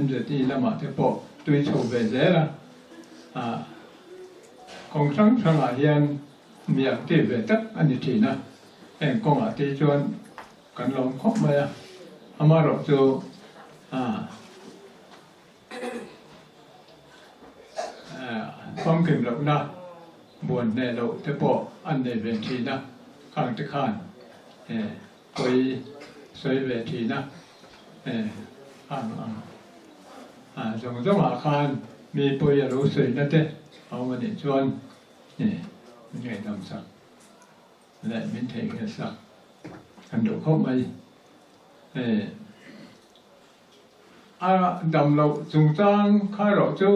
MZIละมาแต่พอตุยโชว์เวเซละของสังสมาเฮียนมีอย่างที่เวทักอันนี้ทีนะกองอาทิตย์จวนกันลองคบมาอามาเราจะความเก่งเรานะบวนในเราแต่พออันในเวทีนะข้างตะขานไปสวยเวทีนะข้างสมมติว่าอาคารมีปุยรู้สึกนั่นเองเอามาเนี่ยชวนนี่ไม่ใช่ทำสักและมินเทงสักอันดูเข้าไปดำเราจุงจังข้าเราจู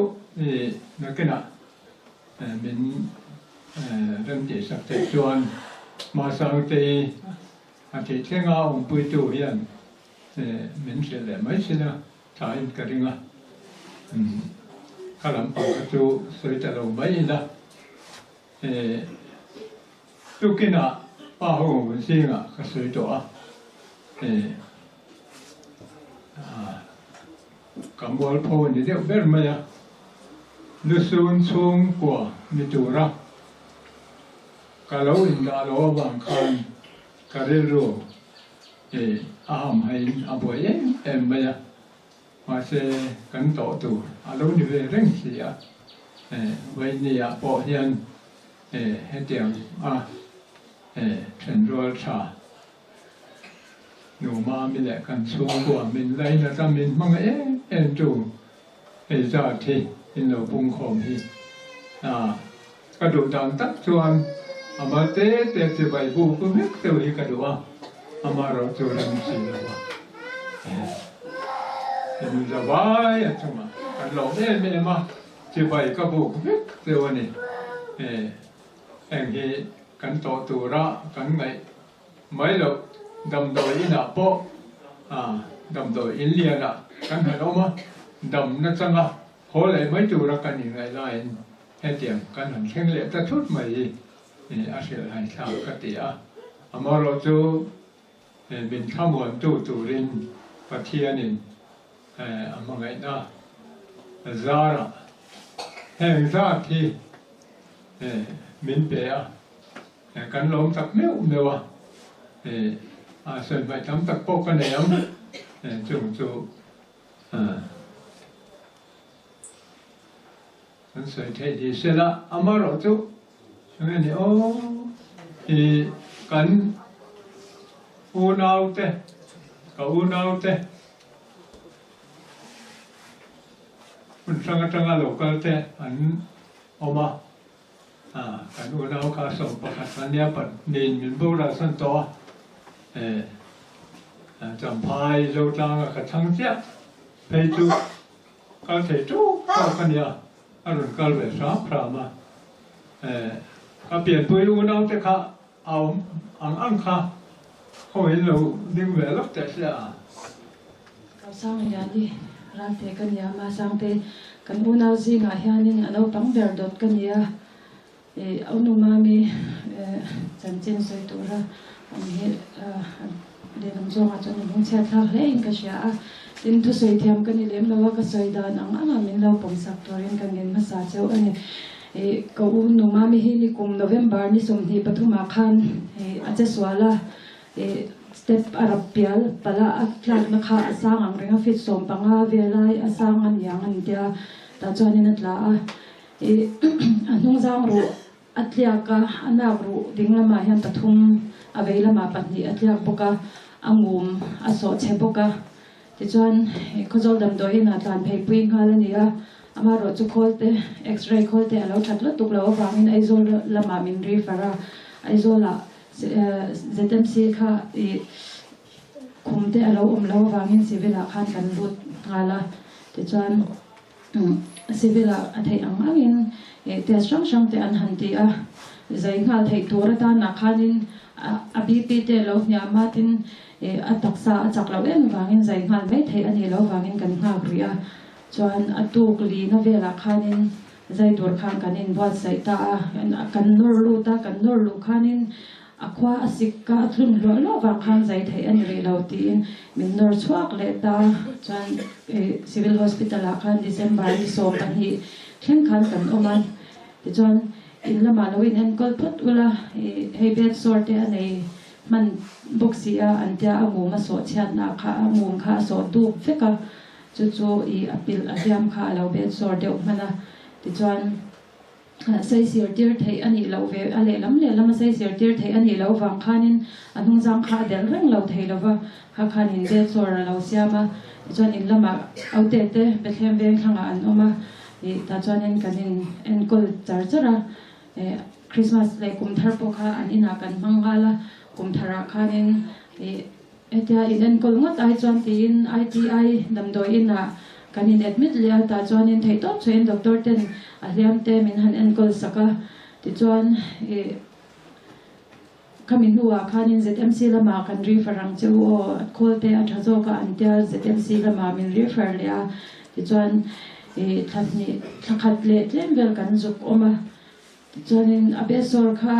นักนะมินเรื่องที่สักแต่ชวนมาสังเกตอาทิตย์เช้าองปุยตัวยันมินเสียเลยไม่ใช่นะชายกันริงข้าลำปากจูสวยแต่เราไม่ละทุกคนป้าหัวมันสิ่งก็สวยตัวกำบัวพูนี่เดี๋ยวเบอร์มา呀ลุสุนซุงกว่ามิตุระกะโลอินดาโลบังคันกะเรโรอาหามให้อาบวยมา呀มาเสกันต่อตัวอาลูนี่เวเร่งเสียไว้เนี่ยปอเฮียนให้เตียงเช่นรัวชาหนูมามีแหละกันสู้กว่ามินไรนะถ้ามินมั่งจูจ่าทีอินเราปุ่งคมที่กระดูกดังตักชวนอามาเตะจะไปบูก็ไม่เท่าที่กระดูกอามาเราจะรังสีเราเห็นจะไว้ใช่ไหมกันหลงไม่มาจะไปก็บูก็ไม่เท่านี้แห่งที่กันต่อตัวระกันไม่หลบดำโดยอินาโปดำโดยอินเลียนะกันเห็นออกมาดำนั่นจังโหเลยไม่จูรักกันอย่างไรไล่ให้เตียงกันหันเข่งเล็บจะชุดใหม่อาเซียนให้ชาวกติ amaro chu min thamon turin pathianin amangai na zara heng za thi min pe kan lom tak mewa sơn vai tắm tak po kan em chu an sai thei di sela amaro chu ngani o kan unaute un sanga lokal te an oma kan unau ka som pakatania pan nin min bura san to Champhai lâu trang cả thăng chết thấy chú có thể chú có cái gì à rồi có về sáng phàm có biển bơi u nào thế cả ăn khá không hiểu lâu đi về lúc thế sao Cao sang nhà đi ra thế cái nhà mà sang thế cái u nào gì ngài hiện nên anh ông bằng đợt đợt cái nhà ông Numami chân chân soi tu ra ông hiện để làm cho họ cho những xe thang lên cái gì tin thu soi thêm cái này làm lâu cái soi đàn ang mình lâu bông sắc rồi cái này mà sao cháu anh câu Numami hi cùng November ni sum hi pathuma khan acha swala step arapial pala atlak na kha asang ang renga fit som panga velai asang an yang an dia ta chuanin atla anung jang ru atliaka anak ru dinglama hian pathum aveilama pahnih atliak boka angum aso cheboka ti chuan Khawzawl damdawi na tlan phei pui ngal ania amaro chu kholte x-ray kholte alo thatla tuklo awangin aizol lama min refera aizola ZMC kha khumte alo omlo awangin civila khan kan lut ngala ti chuan civila athei angin te sang te an hanti a zai ngal thei tura ta na khanin abp te lo nya matin ataksa achaklo en wangin zai ngal mai thei ani lo wangin kan nga ria chuan atuk li na vela khanin zai tur khan kanin bot sai ta kan nur lu khanin akwa asikka thlum lo wa khan zai thei ani ri lo tin min nur chuak le ta chuan civil hospital a khan December ni so kan hi thlen khan kan oman ti chuan in lama loin en kol phut ula hei bed sorte anei man boxia antia amu ma so chat na kha amu kha so tu feka chu I apil adiam kha lo bed sorte mana ti chuan sai sir tir thei ani lo ve ale lam sai sir tir thei ani lo wang khanin anung jang kha del reng lo thei lova kha khanin bed sor lo siama chuan in lama aute te bethem veng thanga an oma ta chuanin kanin en kol charchara Christmas le kumthar pokha an ina kan mangala kumthara khanin etia in kol ngot ai chuan tin ITI damdawi ina kanin admit le ta chuanin thei top chen doctor ten ahliam te min han en kol saka ti chuan kamin huwa khanin ZMC lama kan referang chu kholte athazo ka antia ZMC lama min refer le a ti chuan thani thakhat le tlem vel kan zuk oma chuanin abesor kha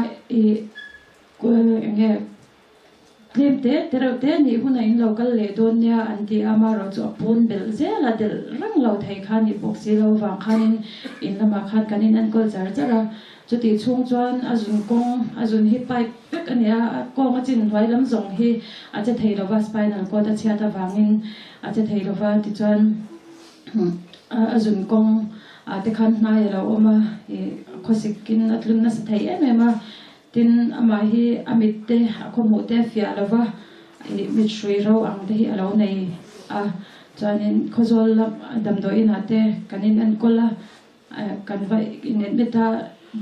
nge claim te ni huna in local le don nia anti amaro chu pun bel zela del rang lo thei khani boxi lo wang khanin in lama khan kanin an kol chara chuti chung chuan azun hi pipe pek ania kong a chin hwai lam zong hi acha thei lo was spinal cord a chiata wangin acha thei lo wa ti chuan azun kong te khan na ya lo oma khosikin atlun na sa thei emema tin ama hi amit te khomu te fia lova mit shrui ro ang te hi alo nei chuanin Khawzawl damdawi na te kanin an kola kan vai in beta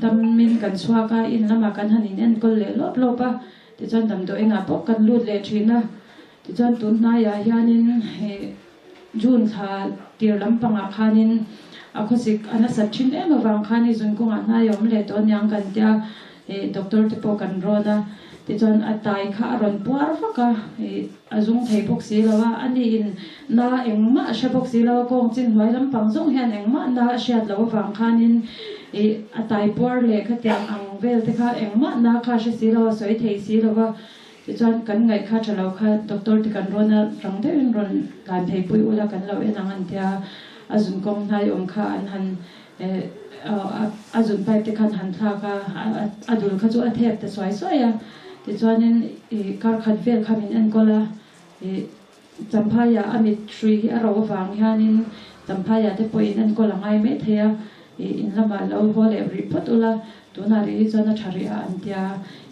dammin kan suaka in lama kan hanin an kol le lopa ti chuan damdawi na pok kan lut le thina ti chuan tun na ya hianin June tha tir lampanga khanin akhosik anasat thin em awang khani zun ko nga yom le ton yang kan tia doctor te po kan roda ti chuan atai kha ron puar faka azung thei boxi lawa ani in na engma sha boxi lawa kong chin hnuai lampang zung hian engma na shiat lawa wang khanin atai puar le kha tiang ang vel te kha engma na kha shi si lawa soi thei si lawa ติจวนกันไงค่ะจะเราค่ะดรที่กันร้อนรังเดินร้อนการเทปุยอุลากันเรานังอันเดียอาจุนกองไทยค่ะอันหันอาจุนไปที่กันหันท่าค่ะอาดุลขจุอาเทพแต่สวยๆติจวนนั้นการขัดเวลคำอันก็ละจำพายาอมิตรีเราฟังฮานินจำพายาที่ปอยนั้นก็ละไงไม่เทียอินละมาเราพอเล็บริพตุละตัวนารีจวนชาริอาอันเดีย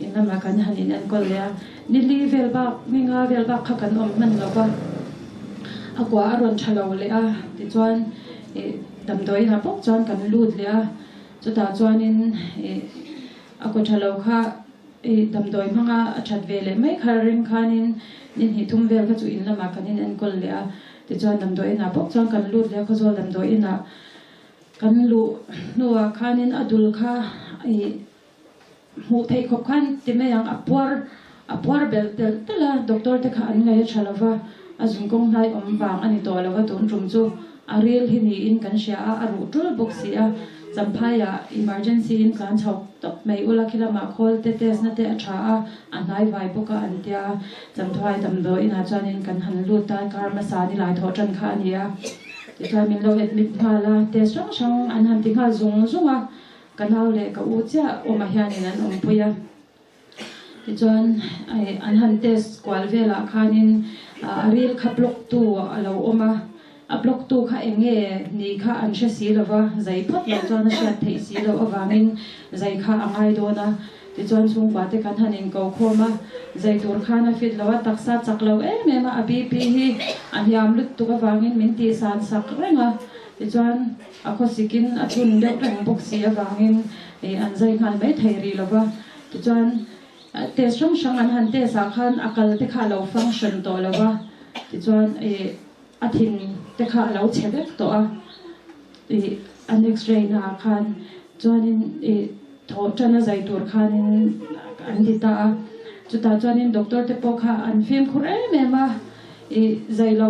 อินละมากันฮันนั้นก็เลยนิลีเวลบักมิงาเวลบักขักันมันเราก็อากว่าอารมณ์ชะลาวเลยติจวนดำโดยนะพวกจวนกันลูดเลยจุดตาจวนนินอากว่าชะลาวค่ะดำโดยมังอาชัดเวลไม่คาริงคานินนินหิทุ่มเวลก็จุอินละมากันนินอันก็เลยติจวนดำโดยนะพวกจวนกันลูดเลยเขาจวนดำโดยนะกันลูนัวคานินอดุลค่ะหูไทยขบขันที่ไม่ยังอัปวาร์เบลเตลละด็อกเตอร์ที่ข้าอันไงชะลาวะอาจุนกงไทยบางอันนี้ตัวละว่าตุนจุ่มจูอารีลฮินีอินกันเชียอารูทุลบุกเสียจำพายา emergency อินการชาวตกไม่อุลาคิลามาคอลเตเตสนัดชาอันไหนไว้บุกอันเดียจำถอยจำโดยอินาจานินกันหันลูดตาการมาสานิลายทอจันข้านี้ที่ทำมินเราเอ็ดมิดมาละเตสช่างอันหันติงาซุงกันเอาเลยกับอุจจะอมาเฮียนินันปุยที่จวนอันหันเตสกวาลเวลาข้านินอารีลขับล็อกตัวเราอมาอับล็อกตัวข้าเองนี่ข้าอันเชสีแล้วว่าใจพัดเราจวนเชียร์เทสีเราอวามินใจข้าอังไงโดนะที่จวนสูงกว่าที่กันหันอินเกาโคมาใจตัวข้านะฟิดแล้วว่าตักษาจักเราแม่มาอบีปีฮีอันยามลุดตัวอวามินมินตีสานสักเร่งที่จวนอาคสิกินอาทุนเด็กแรงบุกเสียอวามินอันใจงานไม่ไทยรีแล้วว่าที่จวนเตช่องอันหันเตสักขันอากาศที่ข้าเราฟังชันตัวแล้วว่าที่จวนอาทิตย์ที่ข้าเราเช็ดตัวอันเอ็กซเรย์นะขันจวนทอจันใจตัวขันอันที่ตาจุดตาจวนด็อกเตอร์ที่พกข้าอันฟิล์มคุเร่แม่มาใจเรา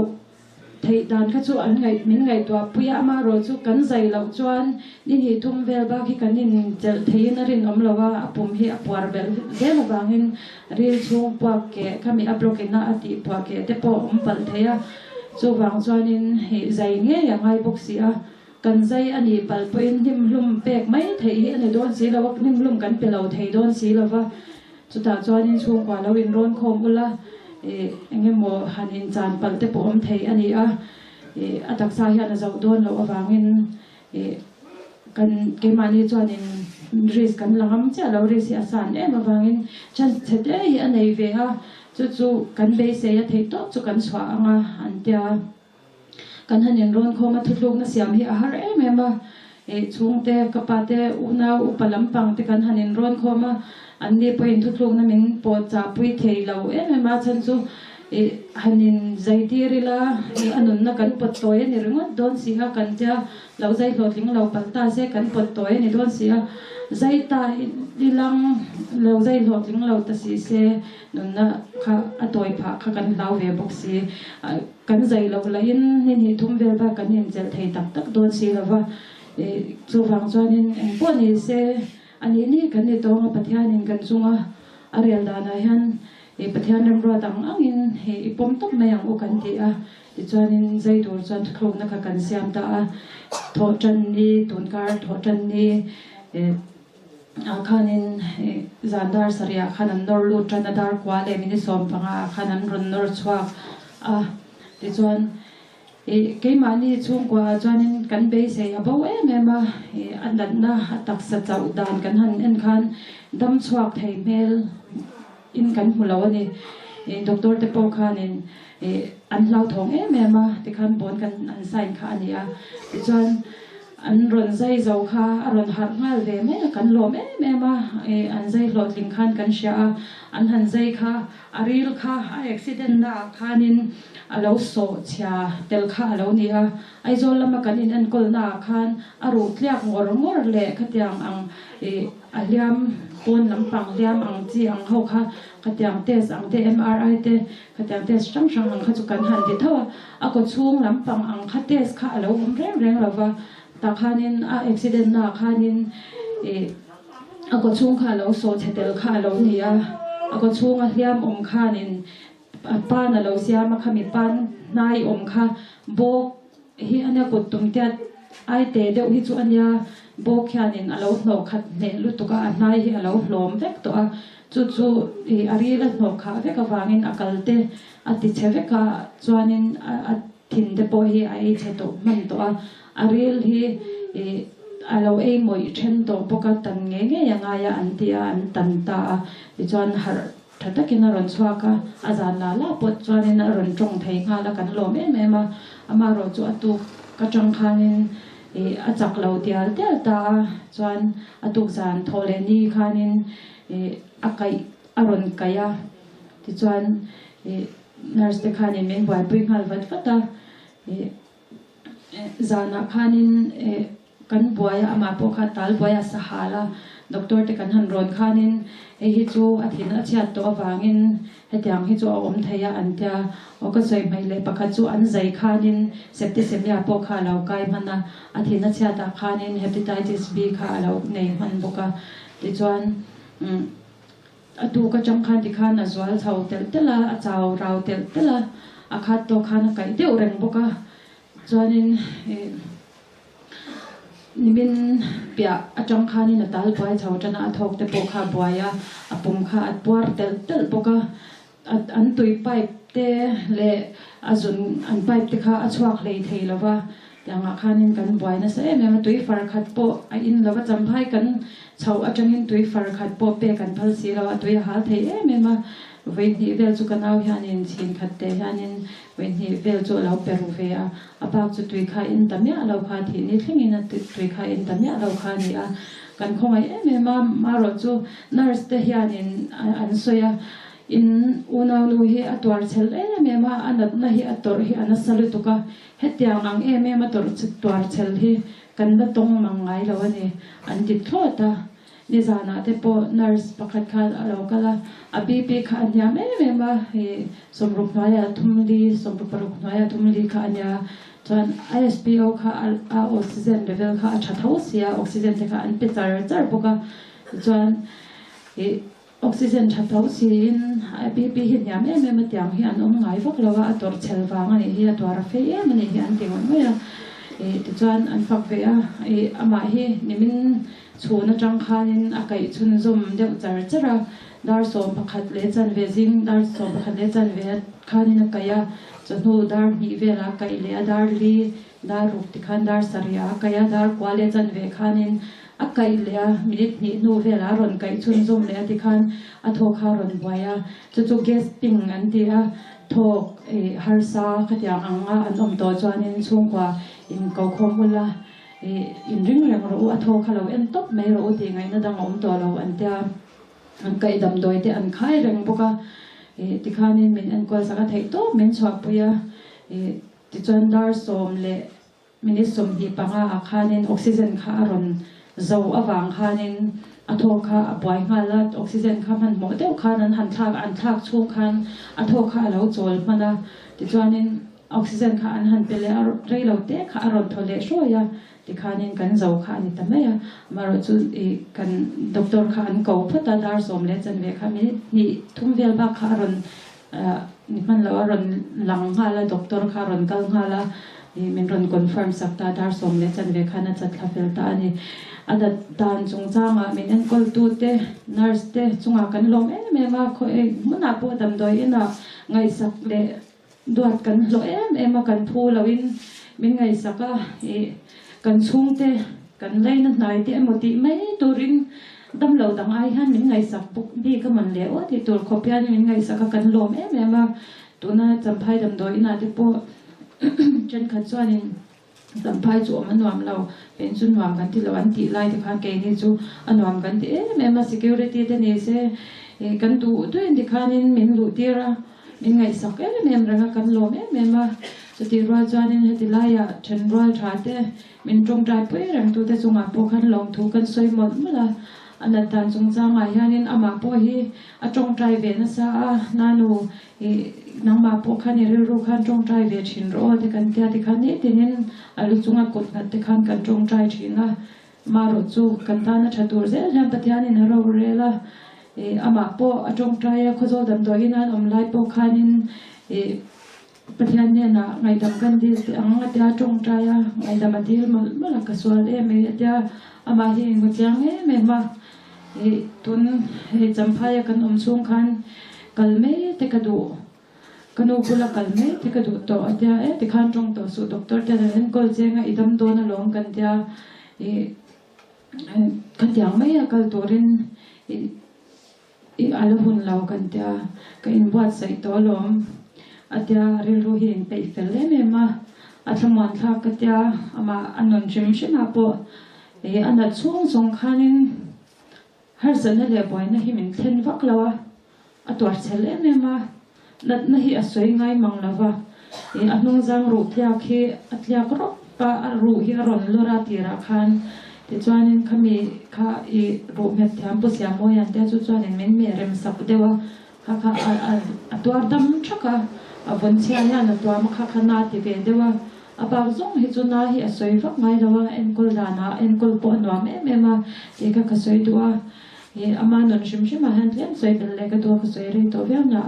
ไทยด้านข้าจูอันไงมินไงตัวปุยมาโรจูกันใจเราจวนนี่หิทุ่มเวลบ้าที่กันนินจะไทยนรินอมเราว่าปุ่มที่อปวาร์เบลเดลบางหินเรียนช่วงปวกเกะข้ามีอัปโลกินนาอติปวกเกะแต่พอปัลเทียจูบางจวนนินใจเงี้ยยังไงบุกเสียกันใจอันนี้ปัลปุ่นนิ่มลุ่มเปกไม่ไทยอันนี้โดนสีเราว่านิ่มลุ่มกันเป็นเราไทยโดนสีเราว่าจุดตาจวนนินช่วงกว่าเราวินร้อนโคมอุละเงี้ยโมหันอินจานปัลเตปอมไทยอันนี้อัตสาหินจะโดนเราวางอินกันเกมานีจวนอินริสกันหลังมั้งจ้ะเราริสอาสานมาวางอินฉันเสด็จอันนี้เวฮะจู่กันเบสเสียที่โต๊ะจู่กันสว่างอันเดียกันหันอินร้อนโคมาทุกลูกนั่นเสียมที่อาหารแม่มาช่วงเตะกปาเตอุณาอุปลัมปังที่กันหันอินร้อนโคมาอันนี้พออินทุกลูกนั่นมินปวดจับปุยเทเราแม่มาฉันจู่ฮันินใจดีริลาอันนั้นนักการปดตัวนี่เรื่องโดนเสียกันจ้าเราใจหลอดลิงเราปัตตาเสกันปดตัวนี่โดนเสียใจตายดิลังเราใจหลอดลิงเราตัดสีเสนั่นนะข้าตัวผ่าข้ากันเราเวบุกสีกันใจเราเลยนี่ทุ่มเวลบ้ากันนี่จะไทยตักโดนเสียแล้วว่าจู่ฟังจวนนี่พวกนี้เสอันนี้นี่กันนี่ตัวปัทยานินกันจุงอารีลดานายันปัทยานัมรัวตังอังอินปมตุกไม่ยังอุกันตีที่จวนนินใจตัวจวนทุกนักกันเสียมตาทอจันนี่ตุนการทอจันนี่ขันินจันดาร์สเรียขันันนอร์ลูจันดาร์กว่าเลมินิสอมปังขันันรุนนอร์ชวาที่จวนเกี่ยมันนี่ช่วงกว่าจวนนินกันเบสเสียบ่าวแม่มาอันนั้นนะตักสัจจ์ดานกันหันเอ็นขันดำชวกไทยเมลอินกันหัวเราเนี่ยด็อกเตอร์ที่พกข้านี่อันเราท้องแม่มาที่ขันบนกันอันใส่ข้านี่ที่จวนอันรุนใจเจ้าข้าอันรุนหักงาเวแม่กันลมแม่มาอันใจหลอดลิงขันกันเชียอันหันใจข้าอารีลข้าอุบิเหตุน่ะข้านินเราโซเชียเดลข้าเราเนี่ยไอโซลมากันอินอันกอลน่ะขันอารุตเลียกงอร์เล่ขัดยังอังอันเลียมปนลำปังเลียมอังจีอังเขาค่ะขัดยังเทสอังเท MRI เทขัดยังเทสจังอังขัดจุกันหันที่เท่าอาก็ช่วงลำปังอังขัดเทสข้าเราเร่งเราว่าตาข้านินอุบิเหตุน่ะข้านินอาก็ช่วงข้าเราโซเชียเดลข้าเราเนี่ย ก็ช่วงเรียมองค่านินป้าน่ะเราเสียมาขมิป้านนายองค่าโบกฮีอันนี้กดตุ่มเตียไอเตเดี๋ยวฮิจุอันยาโบกแค่นินเราหนอกขัดเนลุตุกะนายฮีเราหลอมเวกตัวจู่ๆอารีละหนอกขาเวกวางินอากาลเตอติเชเวกะจวนินทินเดโปฮีไอเชโตมันตัวอารีลฮีเราเองมวยเช่นตัวปกติเงี้ยยังไงอันที่อันตันตาจวนหาถ้าตะกินรอนสวากะอาจารย์ลาปดจวนนรอนจงไทยงาละกันลมเอ็มมาอามารอจูอตุกจังคานินอาจักเราเดียลเดียตาจวนอตุกจานโทเลนีคานินอาไกอารอนกายาที่จวนนาร์สเตคานินเมนบอยปุยงาลวัดฟัตตาจานาคานินกันบวยอามาปกตัลบวยสหาลาด็อกเตอร์ที่กันหันรอนคานินฮิจูอาทิตย์อาทิตย์ตัววางินเหตุอย่างฮิจูอมทยาอันเดียโอก็ใส่ไม่เลยปะคัจูอันใจคานินเซปติเซมียปกาเราไกมันนะอาทิตย์อาทิตย์คานินเฮปติไตติสบีคาเราในมันบกาดิจวนดูก็จำคันที่ขานะจวนเท่าเตลเตละเจ้าเราเตลเตละอาคาตัวขานะไก่เดียวเร่งบกาจวนนินนี่เป็นเปียอาจารย์ข้านี่นะตาลบอยชาวจันทร์อาทอกแต่ปกข้าบอยอาปุ่มข้าอัดปวดเตลปกอันตุยไปเตเละอาจุนอันไปเตข้าอัดชวักเลยเทแล้วว่าอย่างข้านี่กันบอยนะเสแม่มาตุยฟาร์คัดปออินแล้วว่าจำให้กันชาวอาจารย์ตุยฟาร์คัดปอเปกันพัลสีแล้วว่าตุยหาเทแม่มาเวนีเวลจุกันเอาฮานินชินขัดเตฮานินเวนีเวลจุเราเปรูเวียอาปากจุตุยข้าอินตั้มยาเราข้าทีนี่ทิ้งอินตุยข้าอินตั้มยาเราข้านี่กันคงไอ้แม่มารอจูนาร์สเตฮานินอันสวยอินอุณาลูฮีอัตวาร์เชลแม่มาอันนั้นนะฮีอัตวาร์ฮีอันนั้นสลุตุกะเฮตยางังแม่มาตัวตัวร์เชลฮีกันบัดตรงมังไงแล้วนี่อันติดโทษตานี่จานาเตปอนาร์สปักขัดขาเราก็ละอบีปีขันยาแม่มาสมรุปน้อยทุ่มลีสมรุปปรุปน้อยทุ่มลีขันยาจน ISPO ค่ะออกซิเจนเลเวลค่ะชัดเท่าเสียออกซิเจนที่ค่ะอันเป็นจาร์ปกะจนออกซิเจนชัดเท่าเสียนบีปีเห็นยาแม่มาเตียงเฮียนไงฟักเราว่าตัวเชลฟังอันนี้เฮียตัวราเฟียมันเฮียนเตียงไม่ละจนอันฟักเวียอามาเฮนี่มันชูนจังคานินอากาศชุนซุมเดี๋ยวจาร์จระดาร์สอมพักขัดเลจันเวซิงดาร์สอมพักขัดเลจันเวคานินกายาจนูดาร์มีเวลากายเลดาร์ลีดาร์รุกติคันดาร์สริยากายาดาร์กวาเลจันเวคานินอากาศเลมินินี่นูเวลารอนกายชุนซุมเลติคันอโทคารอนบวยจู่เกสติ้งอันเดียทอกฮาร์ซาขัดยางอังอันอมโตจวนินช่วงกว่าอินเกาคอมุลาอินริงเรื่องเราอัทโทคาเราเอ็นตบไม่รู้ที่ไงนั่นดังอมตัวเราอันเดียอันไก่ดำโดยที่อันขายเรื่องพวกที่ข้านี่มินอันกอลสักทีโตมินชอบปุยที่จวนดาร์สมเละมินิสมดีปังอาข้านินออกซิเจนข้าอารมณ์เจ้าอวังข้านินอัทโทข้าบ่อยงาลัดออกซิเจนข้ามันหมดเดียวข้านั้นหันทากอันทากช่วงคันอัทโทข้าเราโจลมันนะที่จวนนินออกซิเจนข้าอันหันไปเลยเรื่อยเราเตะข้าอารมณ์ทะเลช่วยที่ข้านี่กันเจ้าข้านี่ทำไมมาเราจุดกันด็อกเตอร์ข้าอันเก่าพัฒนาดาร์สมเลจันเวข้ามีนี่ทุ่มเวลบ้าข้าอารมณ์นี่มันเราอารมณ์หลังข้าละด็อกเตอร์ข้าอารมณ์กังข้าละนี่มันรันคอนเฟิร์มสักตาดาร์สมเลจันเวข้าน่าจะทับเวลตานี่อันนั้นตานจงจ้างมินเอ็นกอลตูเตนาร์สเตจงอากันลมแม่มาคอยมันอาปวดดำดอยน่ะไงสักเลดวดกันลมมากันพูเราอินมินไงสักกันชุ่งเตกันไล่นั่นไหนเตหมดที่ไม่ตัวรินดำเหลาดังไอ้ฮันมินไงสักปุ๊บดีก็มันแล้วที่ตัวขบยันมินไงสักกันลมแม่มาตัวน่าจำพายดำดอยน่ะที่พวกจนขัดซ้อนนี่จำพายจู่มันวามเราเป็นจุนวามกันที่เราอันที่ไล่ที่ข้างเกนี่จู่อันวามกันที่แม่มา security เตนี่เสกันตัวตัวอินที่ข้านี่มินรู้ที่ระมินไงสักแม่มารักกันลมแม่มาจะที่รัวจวนนี่ที่ไล่ฉันรัวชาเตมินตรงใจไปเรื่องตัวแต่จงอาพวกขันลงถูกกันสวยหมดเมื่อละอันนั้นตานจงจ้างไอ้ฮันนี่อามาพวกที่จงใจเวนัสนานูนังมาพวกขันนี่รู้ขันจงใจเวชินรอที่กันเดียที่ขันนี้ที่นี่ลุจงอากดกันที่ขันกันจงใจชินละมารุจูกันตานะชัดตัวเสียฉันปฏิญาณนี่เราเรล่า ama po atong traya khawzawl dam do inan omlai po khanin pathian ne na ngai dam kan dil te ang atia atong traya ngai dam adil mal ka swal me atia ama hi ngutiang me ma tun Champhai kan chung khan kalme te kadu kanu pula kalme te kadu to atia te khan tong to su doctor te ren kol chenga idam do na long kan tia kan tiang mai kal torin alahun lau kan tia ka in buat sai to lom atia ril ru hin pe fel me ma athaman tha ka tia ama anon jim shina po anat chung khanin har sana le boy na hi min thlen vak lawa atwar chel me ma lat na hi asoi ngai mang lawa anung jang ru thia khi atlia kro pa ru hi ron lora tira khan te chuanin khami kha ru me thiam pu sia mo yan te chu chuanin men me rem sak dewa kha atwar dam thaka avon chia ya na to ma kha na ti ve dewa abang zong hi chu na hi asoi vak ngai lawa enkol dana enkol po no me ma te ka soi duwa ama non shim a han tlen soi bel le ka to ka soi ri to ve na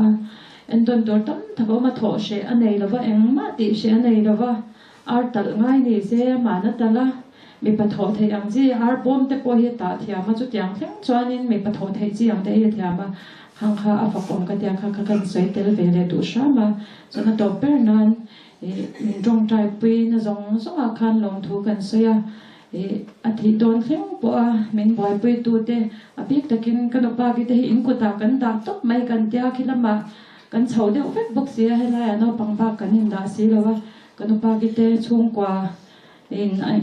en don dor tam thabo ma tho she anei lawa eng ma ti she anei lawa ar tal ngai ni se ma na tala mi pa tho thei ang ji ar bom te po hi ta thia ma chu tiang thleng chuanin mi pa tho thei ji ang te hi thia ma hang kha a fa kom ka tia kha kan soi tel ve le du sha ma chona to per nan min rong trai pui na zong a khan long thu kan soya athi don thleng po a min boy pui tu te apik takin kan pa ki te in ku ta kan da top mai kan tia khilama kan chho de ofek box sia hela no pang ba kan in da si lawa kan pa ki te chung kwa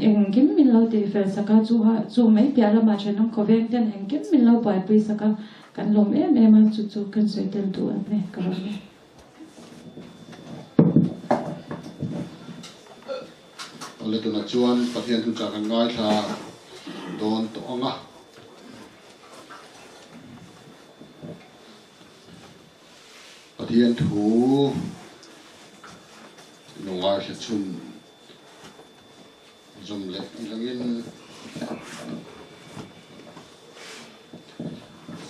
eng kim min lo te fel saka chu mai pya la ma chenong ko veng ten eng kim min lo boy pui saka kan lom ma chu kan soi tel tu ane karon ole tuna chuan pathian tu cha kan ngai tha don to anga pathian thu ngai hla chun zum le ilangin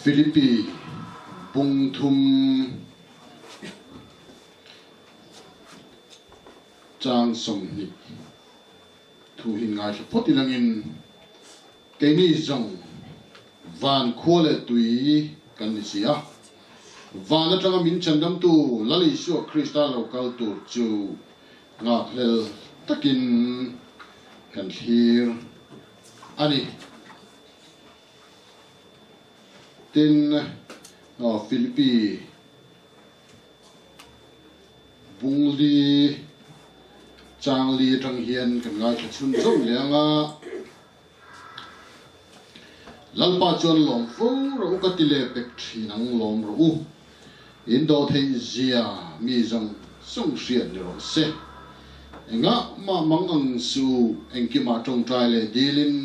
Philippi bung thum chang som ni thu hin ngai pot ilangin ke ni zong van khole tui kan ni sia van atanga min chandam tu lali shu krista local tu chu nga hlel takin kan hir ani tin no Philippi bungli changli tang hian kan ngai thla chun zom lenga lalpa chon lom fu ro ka tile pek thinang lom ro indo thei zia mi zong song hriat ni ro se enga ma mang ang su engki ma tong trai le dilin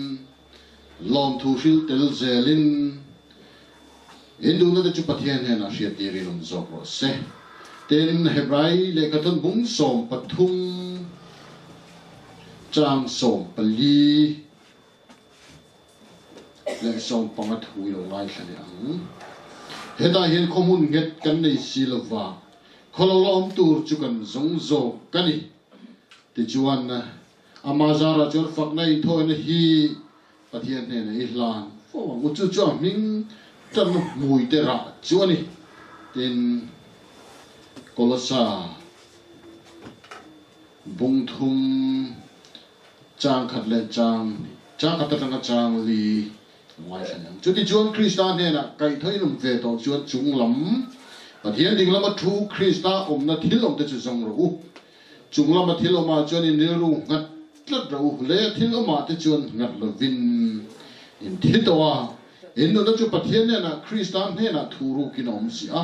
lom thu hil tel zelin indu na de chu pathian he na hriat ti rin on zok ro se ten hebrai le ka ton bung som pathum chang som pali le som pangat hui lo ngai thale ang heta hian khomun nget kan nei silwa khololom tur chu kan zong zo kani ti chuan amazara chor fak nei thoi na hi pathian ne nei hlan fo ngu chu chu ming tan mui te ra chuani tin kolosa bung thum chang khat le chang khat tanga chang li ngoài sang chút thì chuan Christian này là cái thấy nằm về đó chuan chúng lắm và thiên đình lắm mà thu Christa na thiếu lòng tới chung rồi chúng lắm mà thiếu lòng mà chuan in nêu ngặt lật rồi lẽ thiếu lòng mà tới chuan ngặt là vin in thiếu đó in nó chút bát thiên này là Christian này là thu ru kinh ông gì à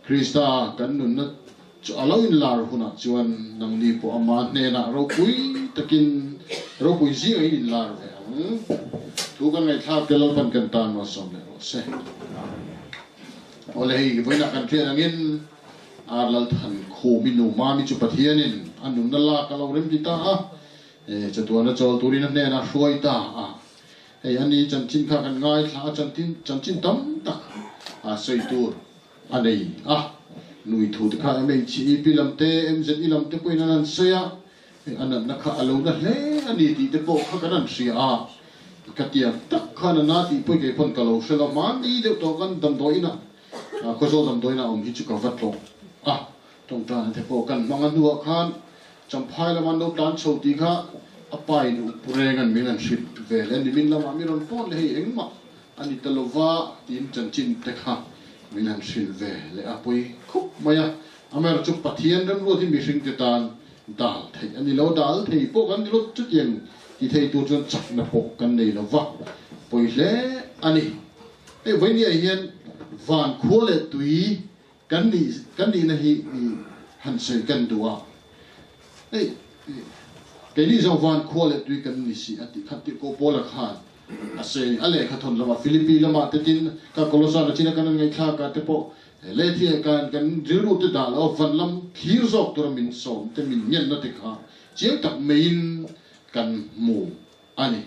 Christa cái nó alo in lar huna chuan nang ni po ama ne na ro pui takin ro pui ji ai in lar ve thu kan ngai thap ke lo pan kan tan wa som le ro se ole hi Vuina kan thia angin R.Lalthankhumi Numami chu pathianin anum na la ka lo rem ti ta a chatuana chol turin ne na hruai ta a ei ani chanchin kha kan ngai thla chanchin tam ta soi tur anei nui thu te kha MHIP lamte MZI lamte poin anan soya anan nakha alo na hle ani ti te po kha kanan sia katia tak khana na ti poi ke pon kalo sela man ni de to kan dam doina Khawzawl dam doina hi chu ka vat lo tong tan te po kan mangan nuwa khan Champhai la man lo tan chho ti kha apai nu purengan minan ship velen ni min lama miron pon le engma ani talova tin chan chin te kha minan shil ve le apoi khup maya amer chu pathian ram ro thi mi hring te tan dal thei ani lo dal thei po kan ni lo chu tiang ti thei tu chon chak na po kan nei lo wa poi le ani Vuina hian van khole tui kan ni na hi han sei kan duwa cái lý do van khole tui kan ni si ati khati ko pola khan ase ale khathon lama Philippines lama te tin ka kolosa na china kan ngai kha ka te po le thi kan driru te da lo van lam khir zok tur min som te min nyen na te kha chiang tak main kan mu ani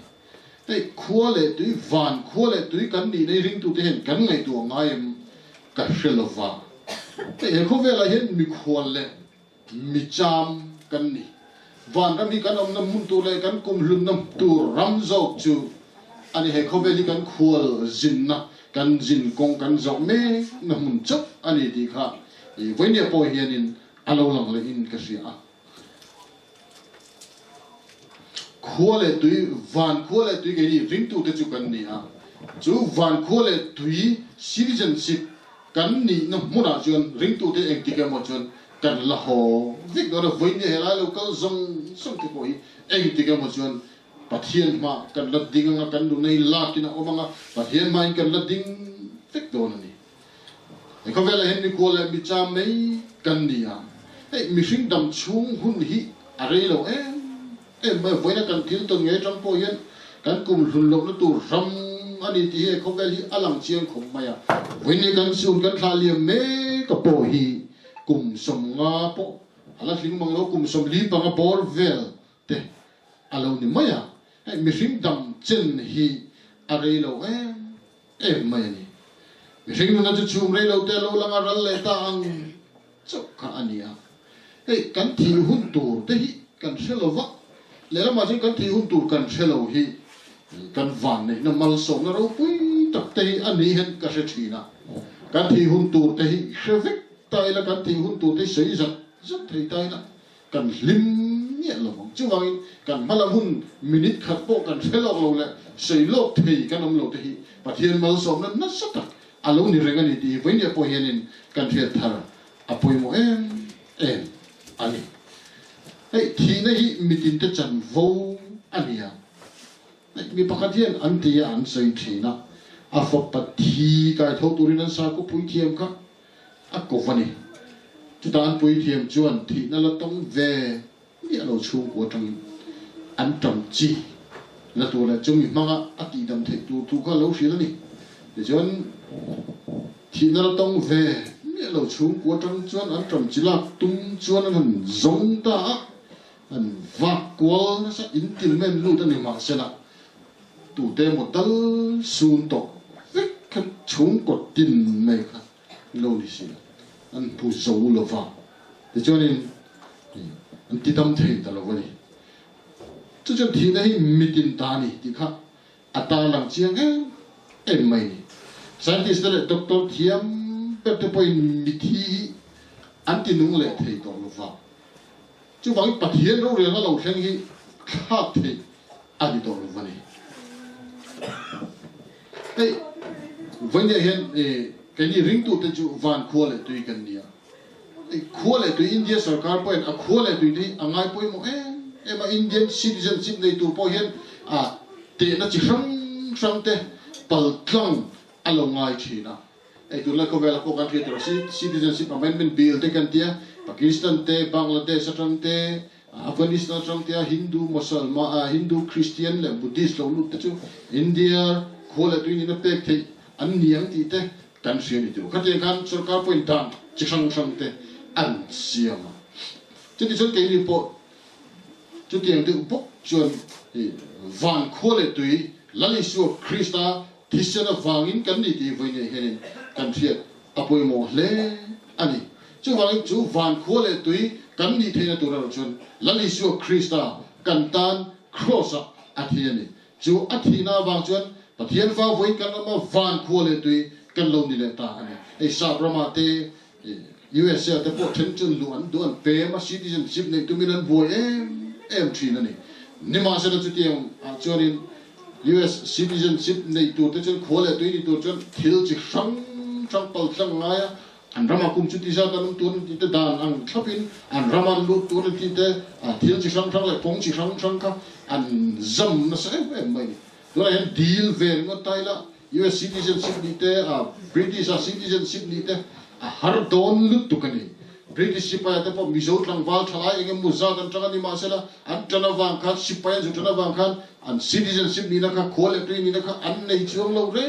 te khole tui van khole tui kan ni nei ring tu te hen kan ngai tu ngai ka shelova te ko vela hen mi khole mi cham kan ni van ram hi kan om nam mun tu le kan kum lum nam tu ram zok chu ani he khoveli kan khual zin na kan zin kong kan zok me na mun chop ani ti kha Vuina po hian in alo lang le in ka sia khole tui van khole tui ke ni ring tu te chu kan ni chu van khole tui citizenship kan ni na muna chuan ring tu te eng ti ka mo chuan kan la ho vik do Vuina hela local zong som te ko hi eng ti ka mo chuan pathian ma kan la ding nga kan du nei la kina o manga pathian ma kan la ding vik do ni e ko vela hen ni ko le mi cha mei kan ni mi hring dam chung hun hi are lo ma Vuina kan til to nge tang po hian kan kum lun lo na tu ram ani ti he ko veli alang chiang khom maya Vuina kan sun kan thla liam me ka po hi kum som nga po ala hling mang lo kum som li panga bor vel te alo ni maya mi hring dam chen hi are lo maya ni mi hring na chu chum re lo te lo langa Renthlei ta ang chok kha ania kan thi hun tur te hi kan selova le la ma jin kan thi hun tur kan selo hi kan van nei na mal som na ro pui tak te ani hen ka se thina kan thi hun tur te hi shevik tai la kan thi hun tur te sei zat thei tai na kan lim nie lo chu wang kan malam hun minute khat po kan selo lo le sei lo thei kan om lo te hi pathian mal som na sata alo ni renga ni ti Vuina po hianin kan thiat thar apoi mo ani thi na hi mitin te chan vo ania mi pakathian antia an sei thina a fo pathi kai tho turin an sa ko pui thiam kha a ko vani chu tan pui thiam chuan thi na la tong ve ni alo chu ko tang an tam chi la tu la chu mi manga ati dam the tu kha lo shi la ni de chuan thi na la tong ve ni alo chu ko tang chuan an tam chi la tum chuan an zong ta an vak kwal na sa intil men lu ta ni ma sena tu te mo dal sun to vek khat chung ko tin mai kha lo ni si an pu zo lo va de chonin an ti dam thei ta lo ni chu chu thi na hi mitin ta ni ti kha ata lang chiang mai ni scientist le doctor thiam pe te point mi thi an ti nung le thei to lo va chu wang pathian ro re na lo thleng hi kha thei ani to lo va ni Vuina hian cái ni ring tu te chu van khole tui kan nia khole tui India sarkar point a khole tui ni angai poi mo ema Indian citizenship nei tu po hian te na chi sang te pal tlang alongai thina tu la ko vela ko kan thia citizenship amendment bill te kan tia Pakistan te Bangladesh atang te Afghanistan atang te Hindu Musalman Hindu Christian le Buddhist lo lu te chu India khole tui ni na pek thei an niang ti te kan siam ni tu khate kan sarkar point dan chi sang te an siam chu ti chon ke ni po chu tiang te bok chuan van khole tui lali su Krista Thishana wangin kan ni ti Vuina hian kan thiet apoi mo le ani chu wang chu van kho le tui kan ni theina tur ro chun lali su krista kan tan cross athiani chu athina wang chun pathian fa voi kan ma van kho le tui kan lo ni le ta ani ei sa brahma te USA te po then chun luan duan pe ma citizenship nei tuminan voi em thina ni nima se chu tiang chuanin US citizenship nei tu te chun kho le tui ni tu chun thil chi sang pal sang ngaya an rama kum chu ti sa kan tun ti te dan ang thlapin an rama lu tu ti te thil chi sang le pong chi sang ka an zam na se mai tu la deal ve ngo tai la US citizenship ni te British citizenship ni te har don lu tu kani British sipai te po mizo tlang wal thalai engem muza kan tanga ni ma se la an tana wang khan sipai ju tana wang khan an citizenship ni na ka khole tu ni na ka an nei chuang lo re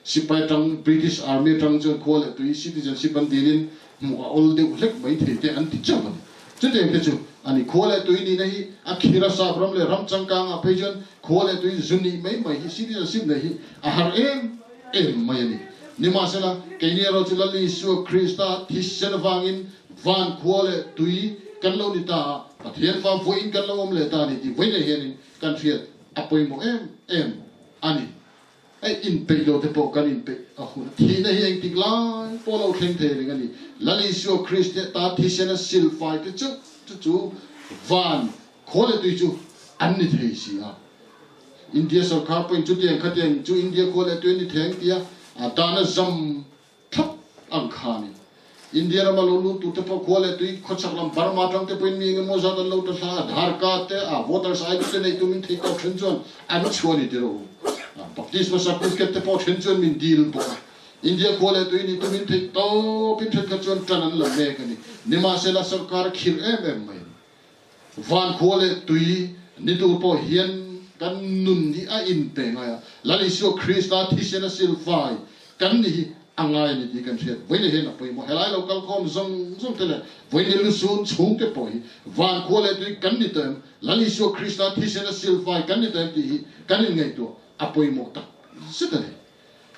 sipai tang British Army tang jo khole tu citizenship an dilin mu ol de lek mai the te an ti chang chu de chu ani khole tu ni nahi akhira sa from le ram chang kang a pejon khole tu zuni mai mai citizenship nahi a har em mai ni nima sela kenia ro chu lali su krista thisen wangin van khole tu kan lo ni ta pathian fa voin kan lo om le ta ni ti voin hian kan thiat apoi mo em ani ai in pe lo te po kan in pe a hun thi na hi tik lai po lo theng the ring ani lali su krista ta thisen sil fai te chu van khole tu chu an ni thei si a India sarkar point chu tiang khateng chu India khole tu ni theng tia dana zam thap ang khani India ra malulu tu te po khole tu khochaklam Burma tang te point mi mo za dan lo ta sa Aadhaar card te voters ID te nei tu min thei ka thunchon an chhoni te ro baptism certificate te po thunchon min deal po India khole tu ni tu min thei to pin thek ka chon tanan lo me kani nima se la sarkar khir em mai van khole tu ni tu po hian kan nun ni a in pe nga lali su krista thisen sil fai kan ni angai ni ti kan thiat voine hen apoi mo helai local com zong tele voine lu sun chung te poi van khole tu kan ni tem lali su krista thisen sil fai kan ni tem ti kan ni ngai to apoi mo ta sitane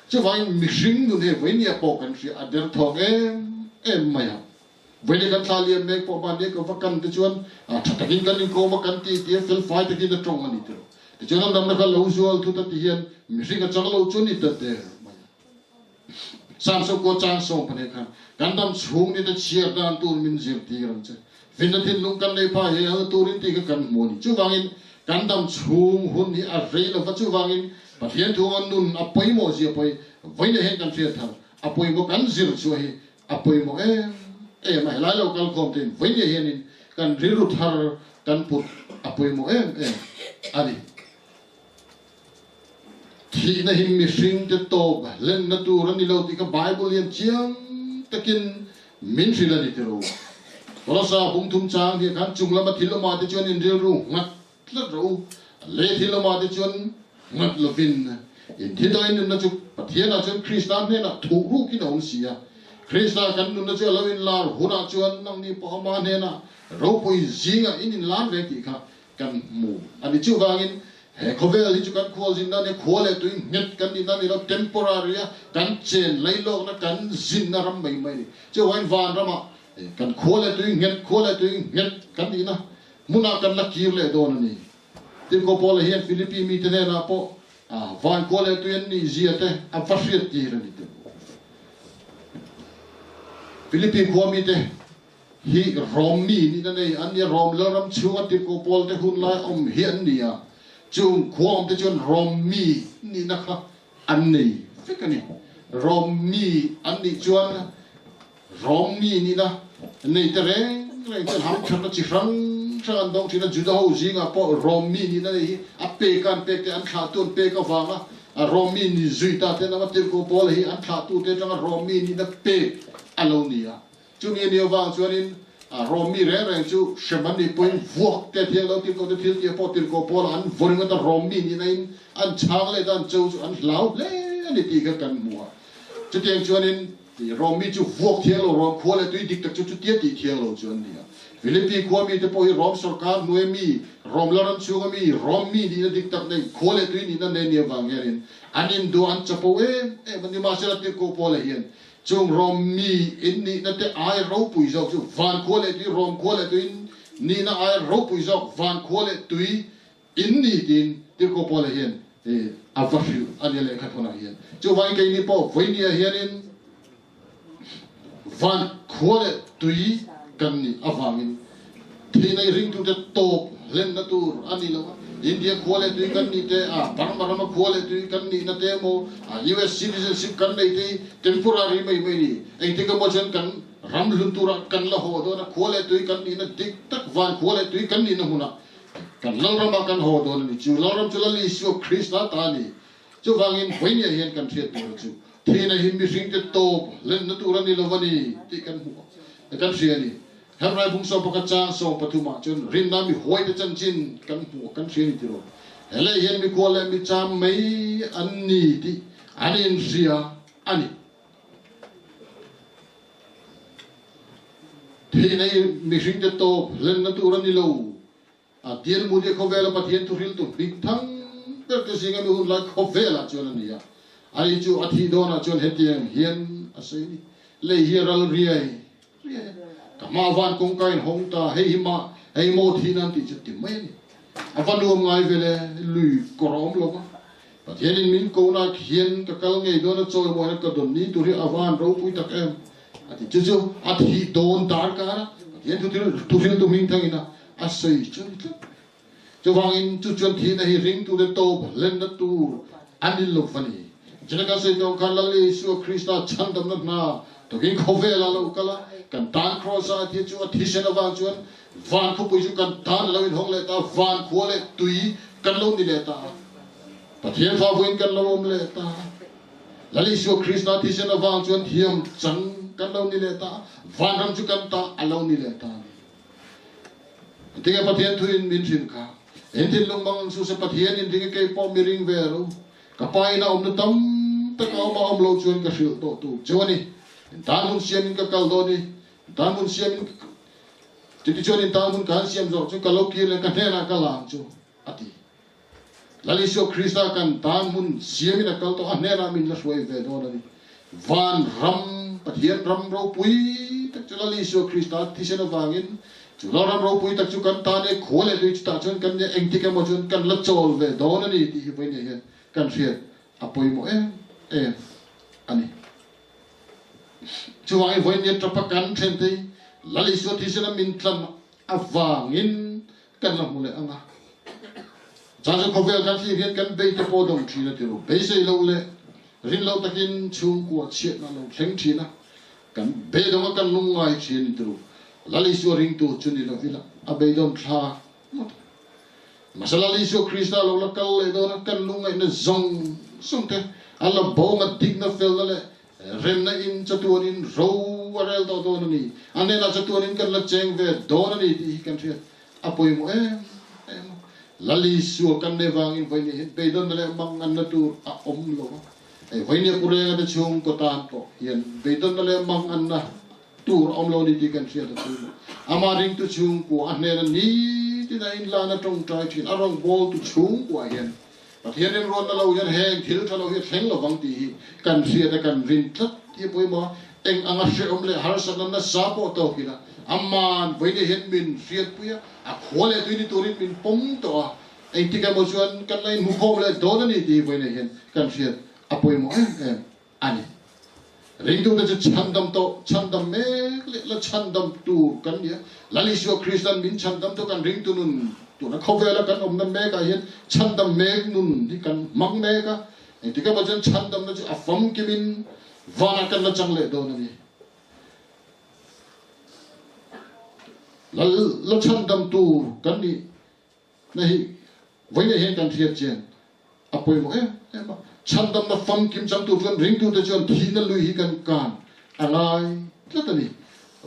che vai mi sing nu ne voine apo kan si ader thong em maya voine kan thali me po ba ne ko vakan te chuan thatakin kan ni ko ma kan ti fel fai te ki na tong ani te the channel number ka lo usual to the hian missing a changlo chuni ta te sam so ko chang so pane khan gandam chung ni ta chiar dan tur min jir ti ram che vinatin lung kan nei pa he turin ti ka kan moni chu wangin gandam chung hun ni a rei lo chu wangin pathian thu an nun apoi mo ji apoi voine he kan thia thar apoi mo kan jir chu hi apoi mo mai la lo kal khom tin voine he nin kan riru thar kan put apoi mo ani thi na him mi sing te to len na tu ran ni lo ti ka bible yan chiang takin min thri la ni te ro wala sa bung thum chang hi kan chung la ma thil ma te chon in ril ru ngat la ro le thil ma te chon ngat lo vin in thi dai na chu pathian na chon kristan ne na thu ru ki no si ya krista kan nu na chu lo in lar hu na chon nang ni pa ma ne na ro poi zinga in lan ve ti kha kan mu ani chu wangin Khawzawl hi chu kan khol jin na ne khole tu nget kan ni na ni lo temporary kan chen lai lo na kan zin na ram mai mai chu wain van rama kan khole tu nget kan ni na muna kan la kir le don ni tin ko pol hian Philippi mi te na po van khole tu ni ziate a fashiet ti ni te Philippi ko mi te hi rom mi ni na nei an ni rom lo ram chu tin ko pol te hun lai om hian ni ya chung kwam te chon romi ni na kha an nei fikani romi an ni chuan romi ni na nei te reng chen ham chan chi rang chan dong chi na juda ho jinga po romi ni na nei a pe kan pe te an kha tun pe ka wanga a romi ni zui ta te na ma te ko pol hi an kha tu te tanga romi ni na pe alonia chu ni ni wang chuan in romi re chu shamani point vok te the lo ti ko te thil ti po ti ko pol an voring ta romi ni nain an chang le dan chu an lau le ni ti ka kan mua chu teng chuan in ti romi chu vok the lo rom khole tu dik tak chu ti ti the lo chuan ni Philippi ko mi te po hi rom sarkar Numami rom laran chungami rom mi ni na diktak nei khole tu ni na nei ni wang hian anin do an chapo mani ma sela ti ko pole hian chung rom mi in ni na te ai ro pui jok chu van khole tu rom khole tu ni na ai ro pui jok van khole tu in ni tin ti ko pole hian avafiu anele khathona hian chu vai ke ni po voinia hian in van khole tu kan ni awangin thi nei ring tu te top len na tur ani lo India khole tu kan ni te Burma khole tu kan ni na te mo US citizenship kan nei te temporary mai ni ei te ka mo chen kan ram lun tura kan la ho do na khole tu kan ni na dik tak van khole tu kan ni na huna kan lo ram kan ho do ni chu lo ram chu la li su Krishna ta ni chu wangin hoinia hian kan thiet tu chu thi na him mi ring te top len na tur ani lo wani ti kan hu kan sia ni Hamrai bung so pakacha so patuma chun rin na mi hoi de chan chin kan hu kan thri ni tiro hele yen mi ko le mi cham mai an ni ti anin ria ani thi nei mi ring de to len na tu ran ni lo a tien mu de ko vela patien tu ril tu big thang per ke singa mi hun la ko vela chun ni ya ai chu athi do na chun hetiang hian asai ni le hieral riai kama van kong kain hong ta hei ma hei mo thi nan ti chu ti mai ni avan nuam ngai vele lui korom lo ba pathian in min ko na khian ka kal ngei do na choi mo na ka don ni tu ri avan ro pui tak em ati chu chu athi don tar ka ra pathian tu ri tu min thang ina asai chu chu wang in chu chon thi na hi ring tu de to len na tu anil lo fani jana se to kan la le su Krishna chandam na to king khovela lo kala kan tan cross a thi chu thi sen awang chuan van khu pui chu kan tan lo in hong le ta van khu le tui kan lo ni le ta pathian fa buin kan lo om le ta lali su Krishna thi sen awang chuan thiam chang kan lo ni le ta van ram chu kan ta alo ni le ta tinga pathian thu in min thin ka en tin long bang su se pathian in tinga ke po mi ring ve ro ka pai na om na tam ta ka ma om lo chuan ka hril to tu chuani tan mun siam in ka kal do ni tan mun siam in ti chuan in tan mun kan siam zo chu ka lo ki le ka ne na ka lang chu ati lali so Krishna kan tan mun siam in kal to a ne na min la suai ve do ni van ram pathian ram ro pui tak chu lali so Krishna thi sen awangin chu lo ram ro pui tak chu kan ta ne khole le chu ta chuan kan ne eng ti ka mo chuan kan la chol ve do na ni ti hi pai ne hian kan riat apoi mo ani chu ai voi ne trapakan then te lali so thi sen min tlam awangin kan la mu le anga cha chu khovel kan thi hian kan be te po dom thi na ti ro be sei lo le rin lo takin chung ko chiat na lo thleng thi na kan be dom kan lung ngai thi ni ti ro lali so ring tu chuni lo vila abe dom tha masala li so Krishna lo la kal le do na kan lung ngai na zong sung te ala bo ma dik na fel le rem na in chatuan in ro warel do ni ane na chatuan in kan la cheng ve do na ni ti kan thia apoi mo lali su kan ne wang in vai ni be don le mang an na tu a om lo vai ni pure ga de chung ko tan po hian be don le mang an na tur om lo ni ti kan thia tu ama ring tu chung ko an ne ni ti na in la na tong trai thin arong bol tu chung ko hian pathian em ron na lo yan heng thil tha lo hi thleng lo wang ti kan ria da kan rin tlat ti poi ma eng anga she om le har san na sa po to kila amman vai ne hen min riat puya a khole tu ni turin min pom to ei ti ka mo chuan kan lai mu khom le do na ni ti vai ne hen kan riat apoi mo ani ring tu da chandam to chandam me la chandam tu kan ya lali so Krishna min chandam to kan ring tu nun tu na khovela kan om na me ka hian chandam me nun ni kan mang me ka ei ti ka ba jan chandam na chu afam kimin vana kan na chang le do na ni la chandam tu kan ni nahi vai ne hen kan thiat chen apoi mo chandam na fam kim chang tu kan ring tu te chon thi na lui hi kan kan alai tlatani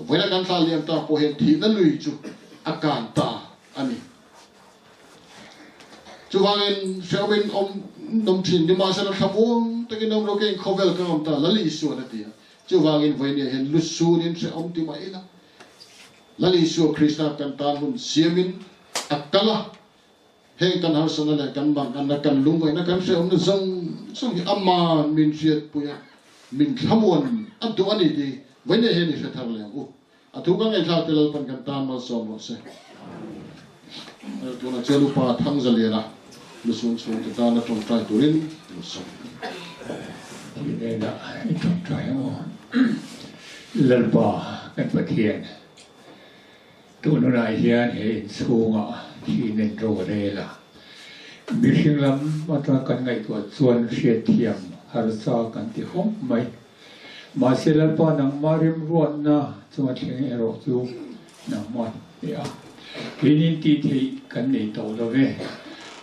voina kan thal liam ta po hen thi na lui chu akan ta ani chu wangin shawin om nom thin ni ma sa na thamum takin nom roken khovel ka om ta lali su na ti chu wangin voina hen lu su nin se om ti mai la lali su Krishna kan ta mun siamin akala hei kan har sana le kan bang kan kan lung vai na kan se om zong hi amma min chiat puya min thamuan atu ani ti vai ne he ni se thar le u atu ka ngai thla tel pan kan tan ma som lo se tu na chelu pa thang zali na lu sun sun ta na tong trai turin lu som thì đây là trong trái lần bỏกันประเทียนตัวนู้นไอเฮียนเห็นสูงอ่ะที่เน้นโรเรล่ะมีสิ่งล้ำมาตรากันไงตัวส่วนเสียเทียมหาษากันที่ห้องไหมมาเสลันปานังมาริมรวนนะสมัติเอโรจูนังมันเนี่ยปีนี้ตีที่กันในโตแล้วเว้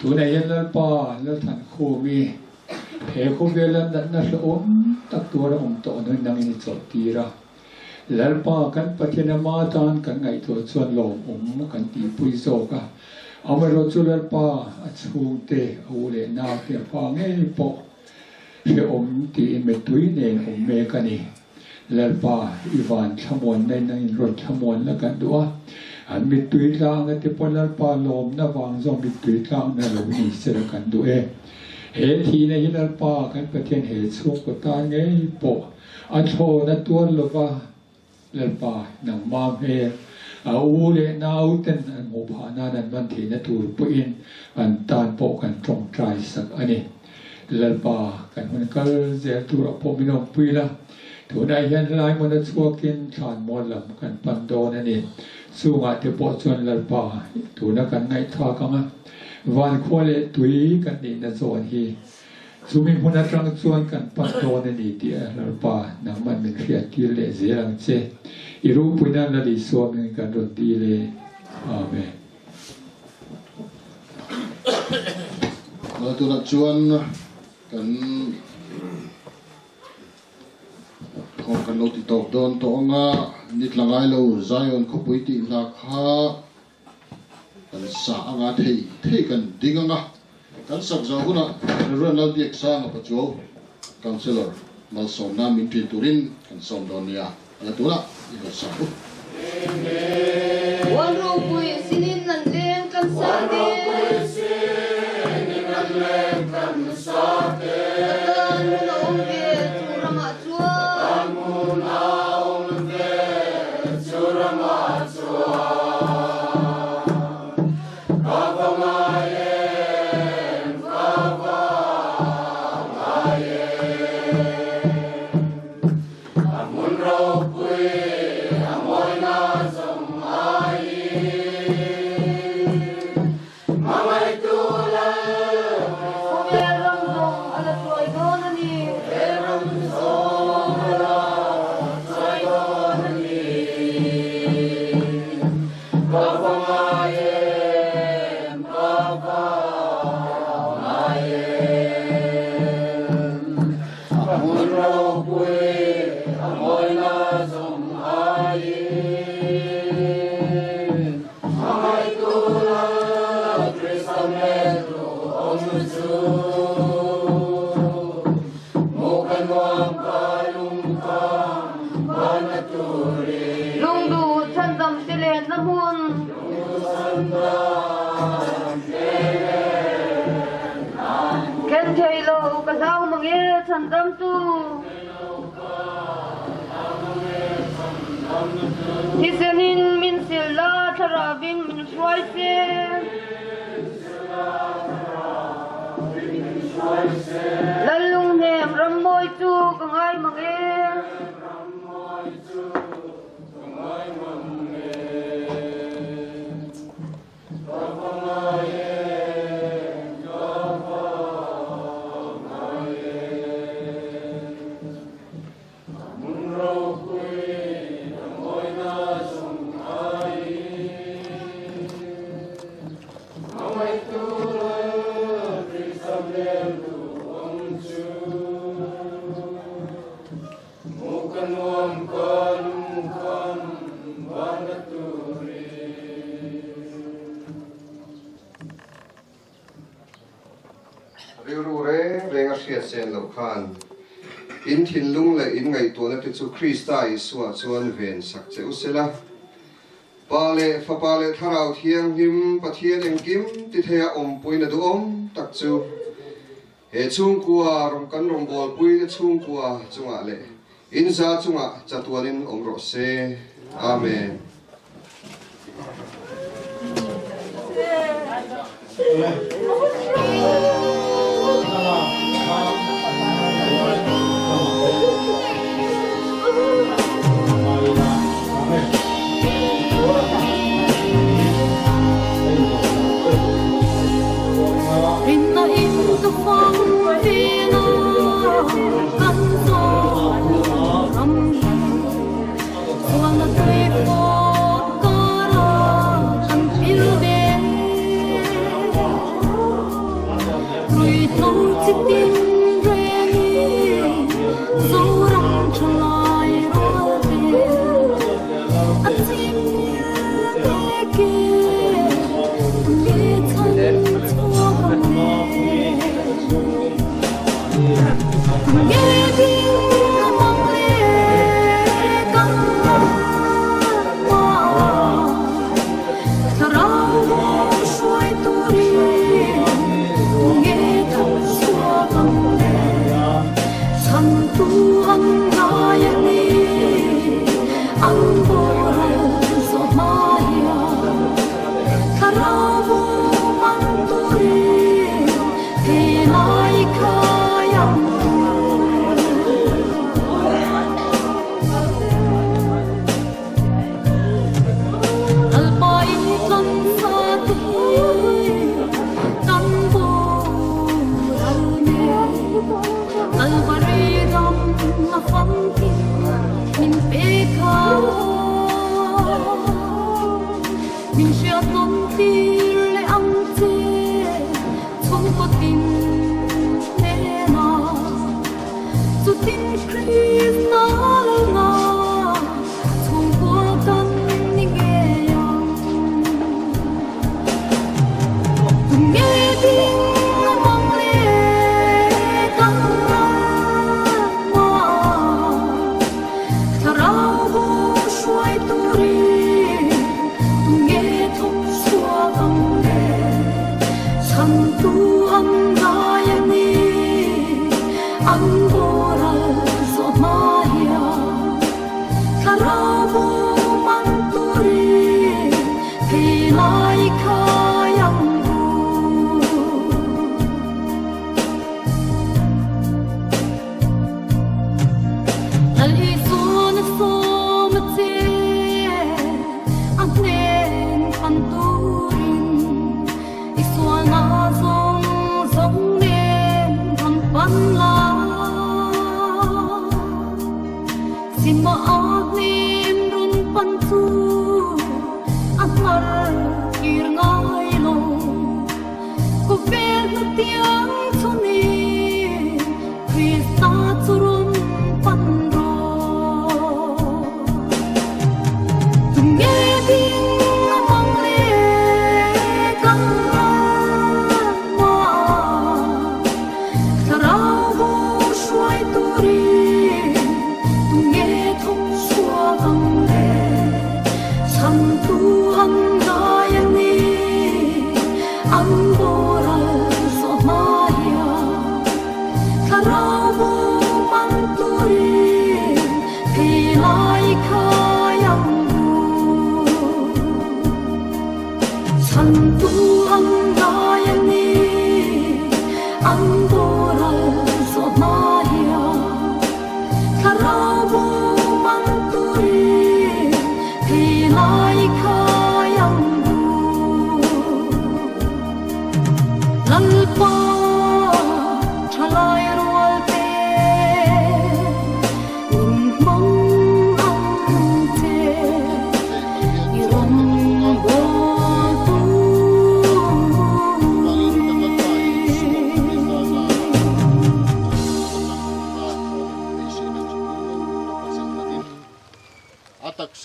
ตัวไหนยันลันปาแล้วท่านครูมีเฮคุเวลันนั้นนะสมตักตัวเราโตนั้นนังอินจตีระลัลปากันปฏินามาตานกันไงตัวส่วนหลงกันตีปุยโซกะเอาไปรถจุลัลปาชูเตอูเลนาเตียฟังเอปอเชื่อตีเมตุยเนนเมกันนี่ลัลปาอีวานขมวนในนั่งรถขมวนแล้วกันด้วยอันมิตุยลางที่พอลัลปาลมน่าวางซองมิตุยลางนั่นเราหนีเสร็จกันด้วยเหตุที่ในลัลปากันปฏิเหตุช่วงกตาไงปออันโชนัดตัวลว่าลัลปาหนังมาเฮเอาเลนาอุตันโมภานานันวันที่นัตูปุอินอันตานโปกันตรงใจสักอันนี้ลัลปากันมันก็เสียตัวพมินองปุยละถูนายยันลายมันชัวกินชานมอลลำกันปันโดนั่นเองสู้งาเทปส่วนลัลปาถูนักกันไงท่ากันวันควอเลตุยกันนี่นะส่วนฮีสุมิพุนัตรังส่วนกันปันโดนั่นเองที่ลัลปานังมันเป็นเขียนที่เลเสียงเจอิรูปุยนันละดิสวมกันรตีเลอาเมนเราตัวนักชวนกันของกันเราติดต่อโดนตัวงานิดละไงเราใจอันขบุยติราคากันสาองาเทกันดิ้งงากันสักจะหุ่นเรื่องเราเรียกสร้างปัจจุบันกังเซลล์มาส่งน้ำมินทรีตุรินกันส่งโดนเนี่ยอะไรตัวละอีกสักวันรูปุยสินินันเลี้ยงกันสาเดTisenin min sila tarabin min shwaise lalung hem rammoy tu kangay mange in thin lung le in ngai to na te chu Krista Isua chuan ven sak cheu sela Vale Fapale Tharau Thiang Him Pathian Engkim Tithea Puina Du Takchu He Chung Kua Rom Kan Rom Bol Pui Chung Kua Chunga Le Inza Chunga Chatuanin Rose Amen.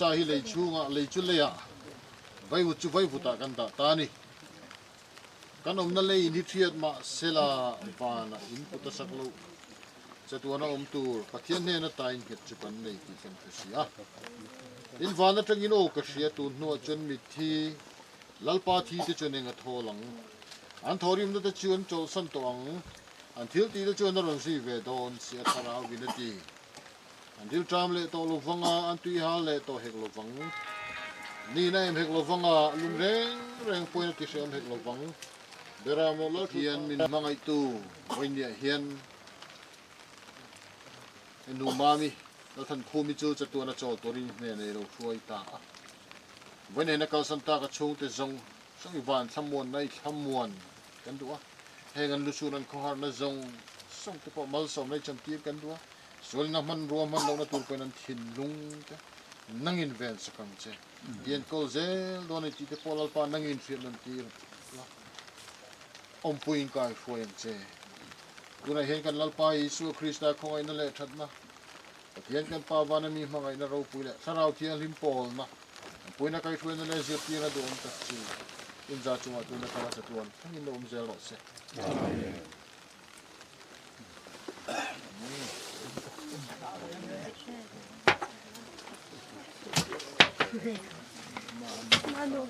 Sahi lei chunga lei chulea vai uchu vai vuta kan ta tani kan omna lei ni thiat ma sela vana in puta saklo chatuana tur pathian ne na tain ke chukan nei ki kan sia in vana tang in o ka hria tu nu chon mi thi lalpa thi te chon enga tholang an thorim da chuan chol san tong an thil ti da chuan ron si ve don si athara vinati an dil tram le to lo vanga an tui ha le to hek lo vang ni na em hek lo vanga lum reng point ti sem hek lo vang bera mo lo hian min mangai tu Vuina hian Numami Lalthankhumi chu chatuana chaw torin ne ne lo thuai ta Vuina na kal santa ka chung te zong sang iwan thamon nai thamon kan duwa hengan lusuran khohar na zong song te po mal som nai champi kan duwa sol na man ro man lo na tur pe nan thin lung te nangin ven sakang che yen kol zel don ti te polal pa nangin fiat nan tir om puin kai foyen che tuna hen kan lalpa Isu Krista khoi na le thatna pathian kan pa wana mi mangai na ro puile sarau thian lim pol na puina kai foyen na le zep tira don ta chi in za chuma tu na ka cha tuan in lo zel ro se Mano.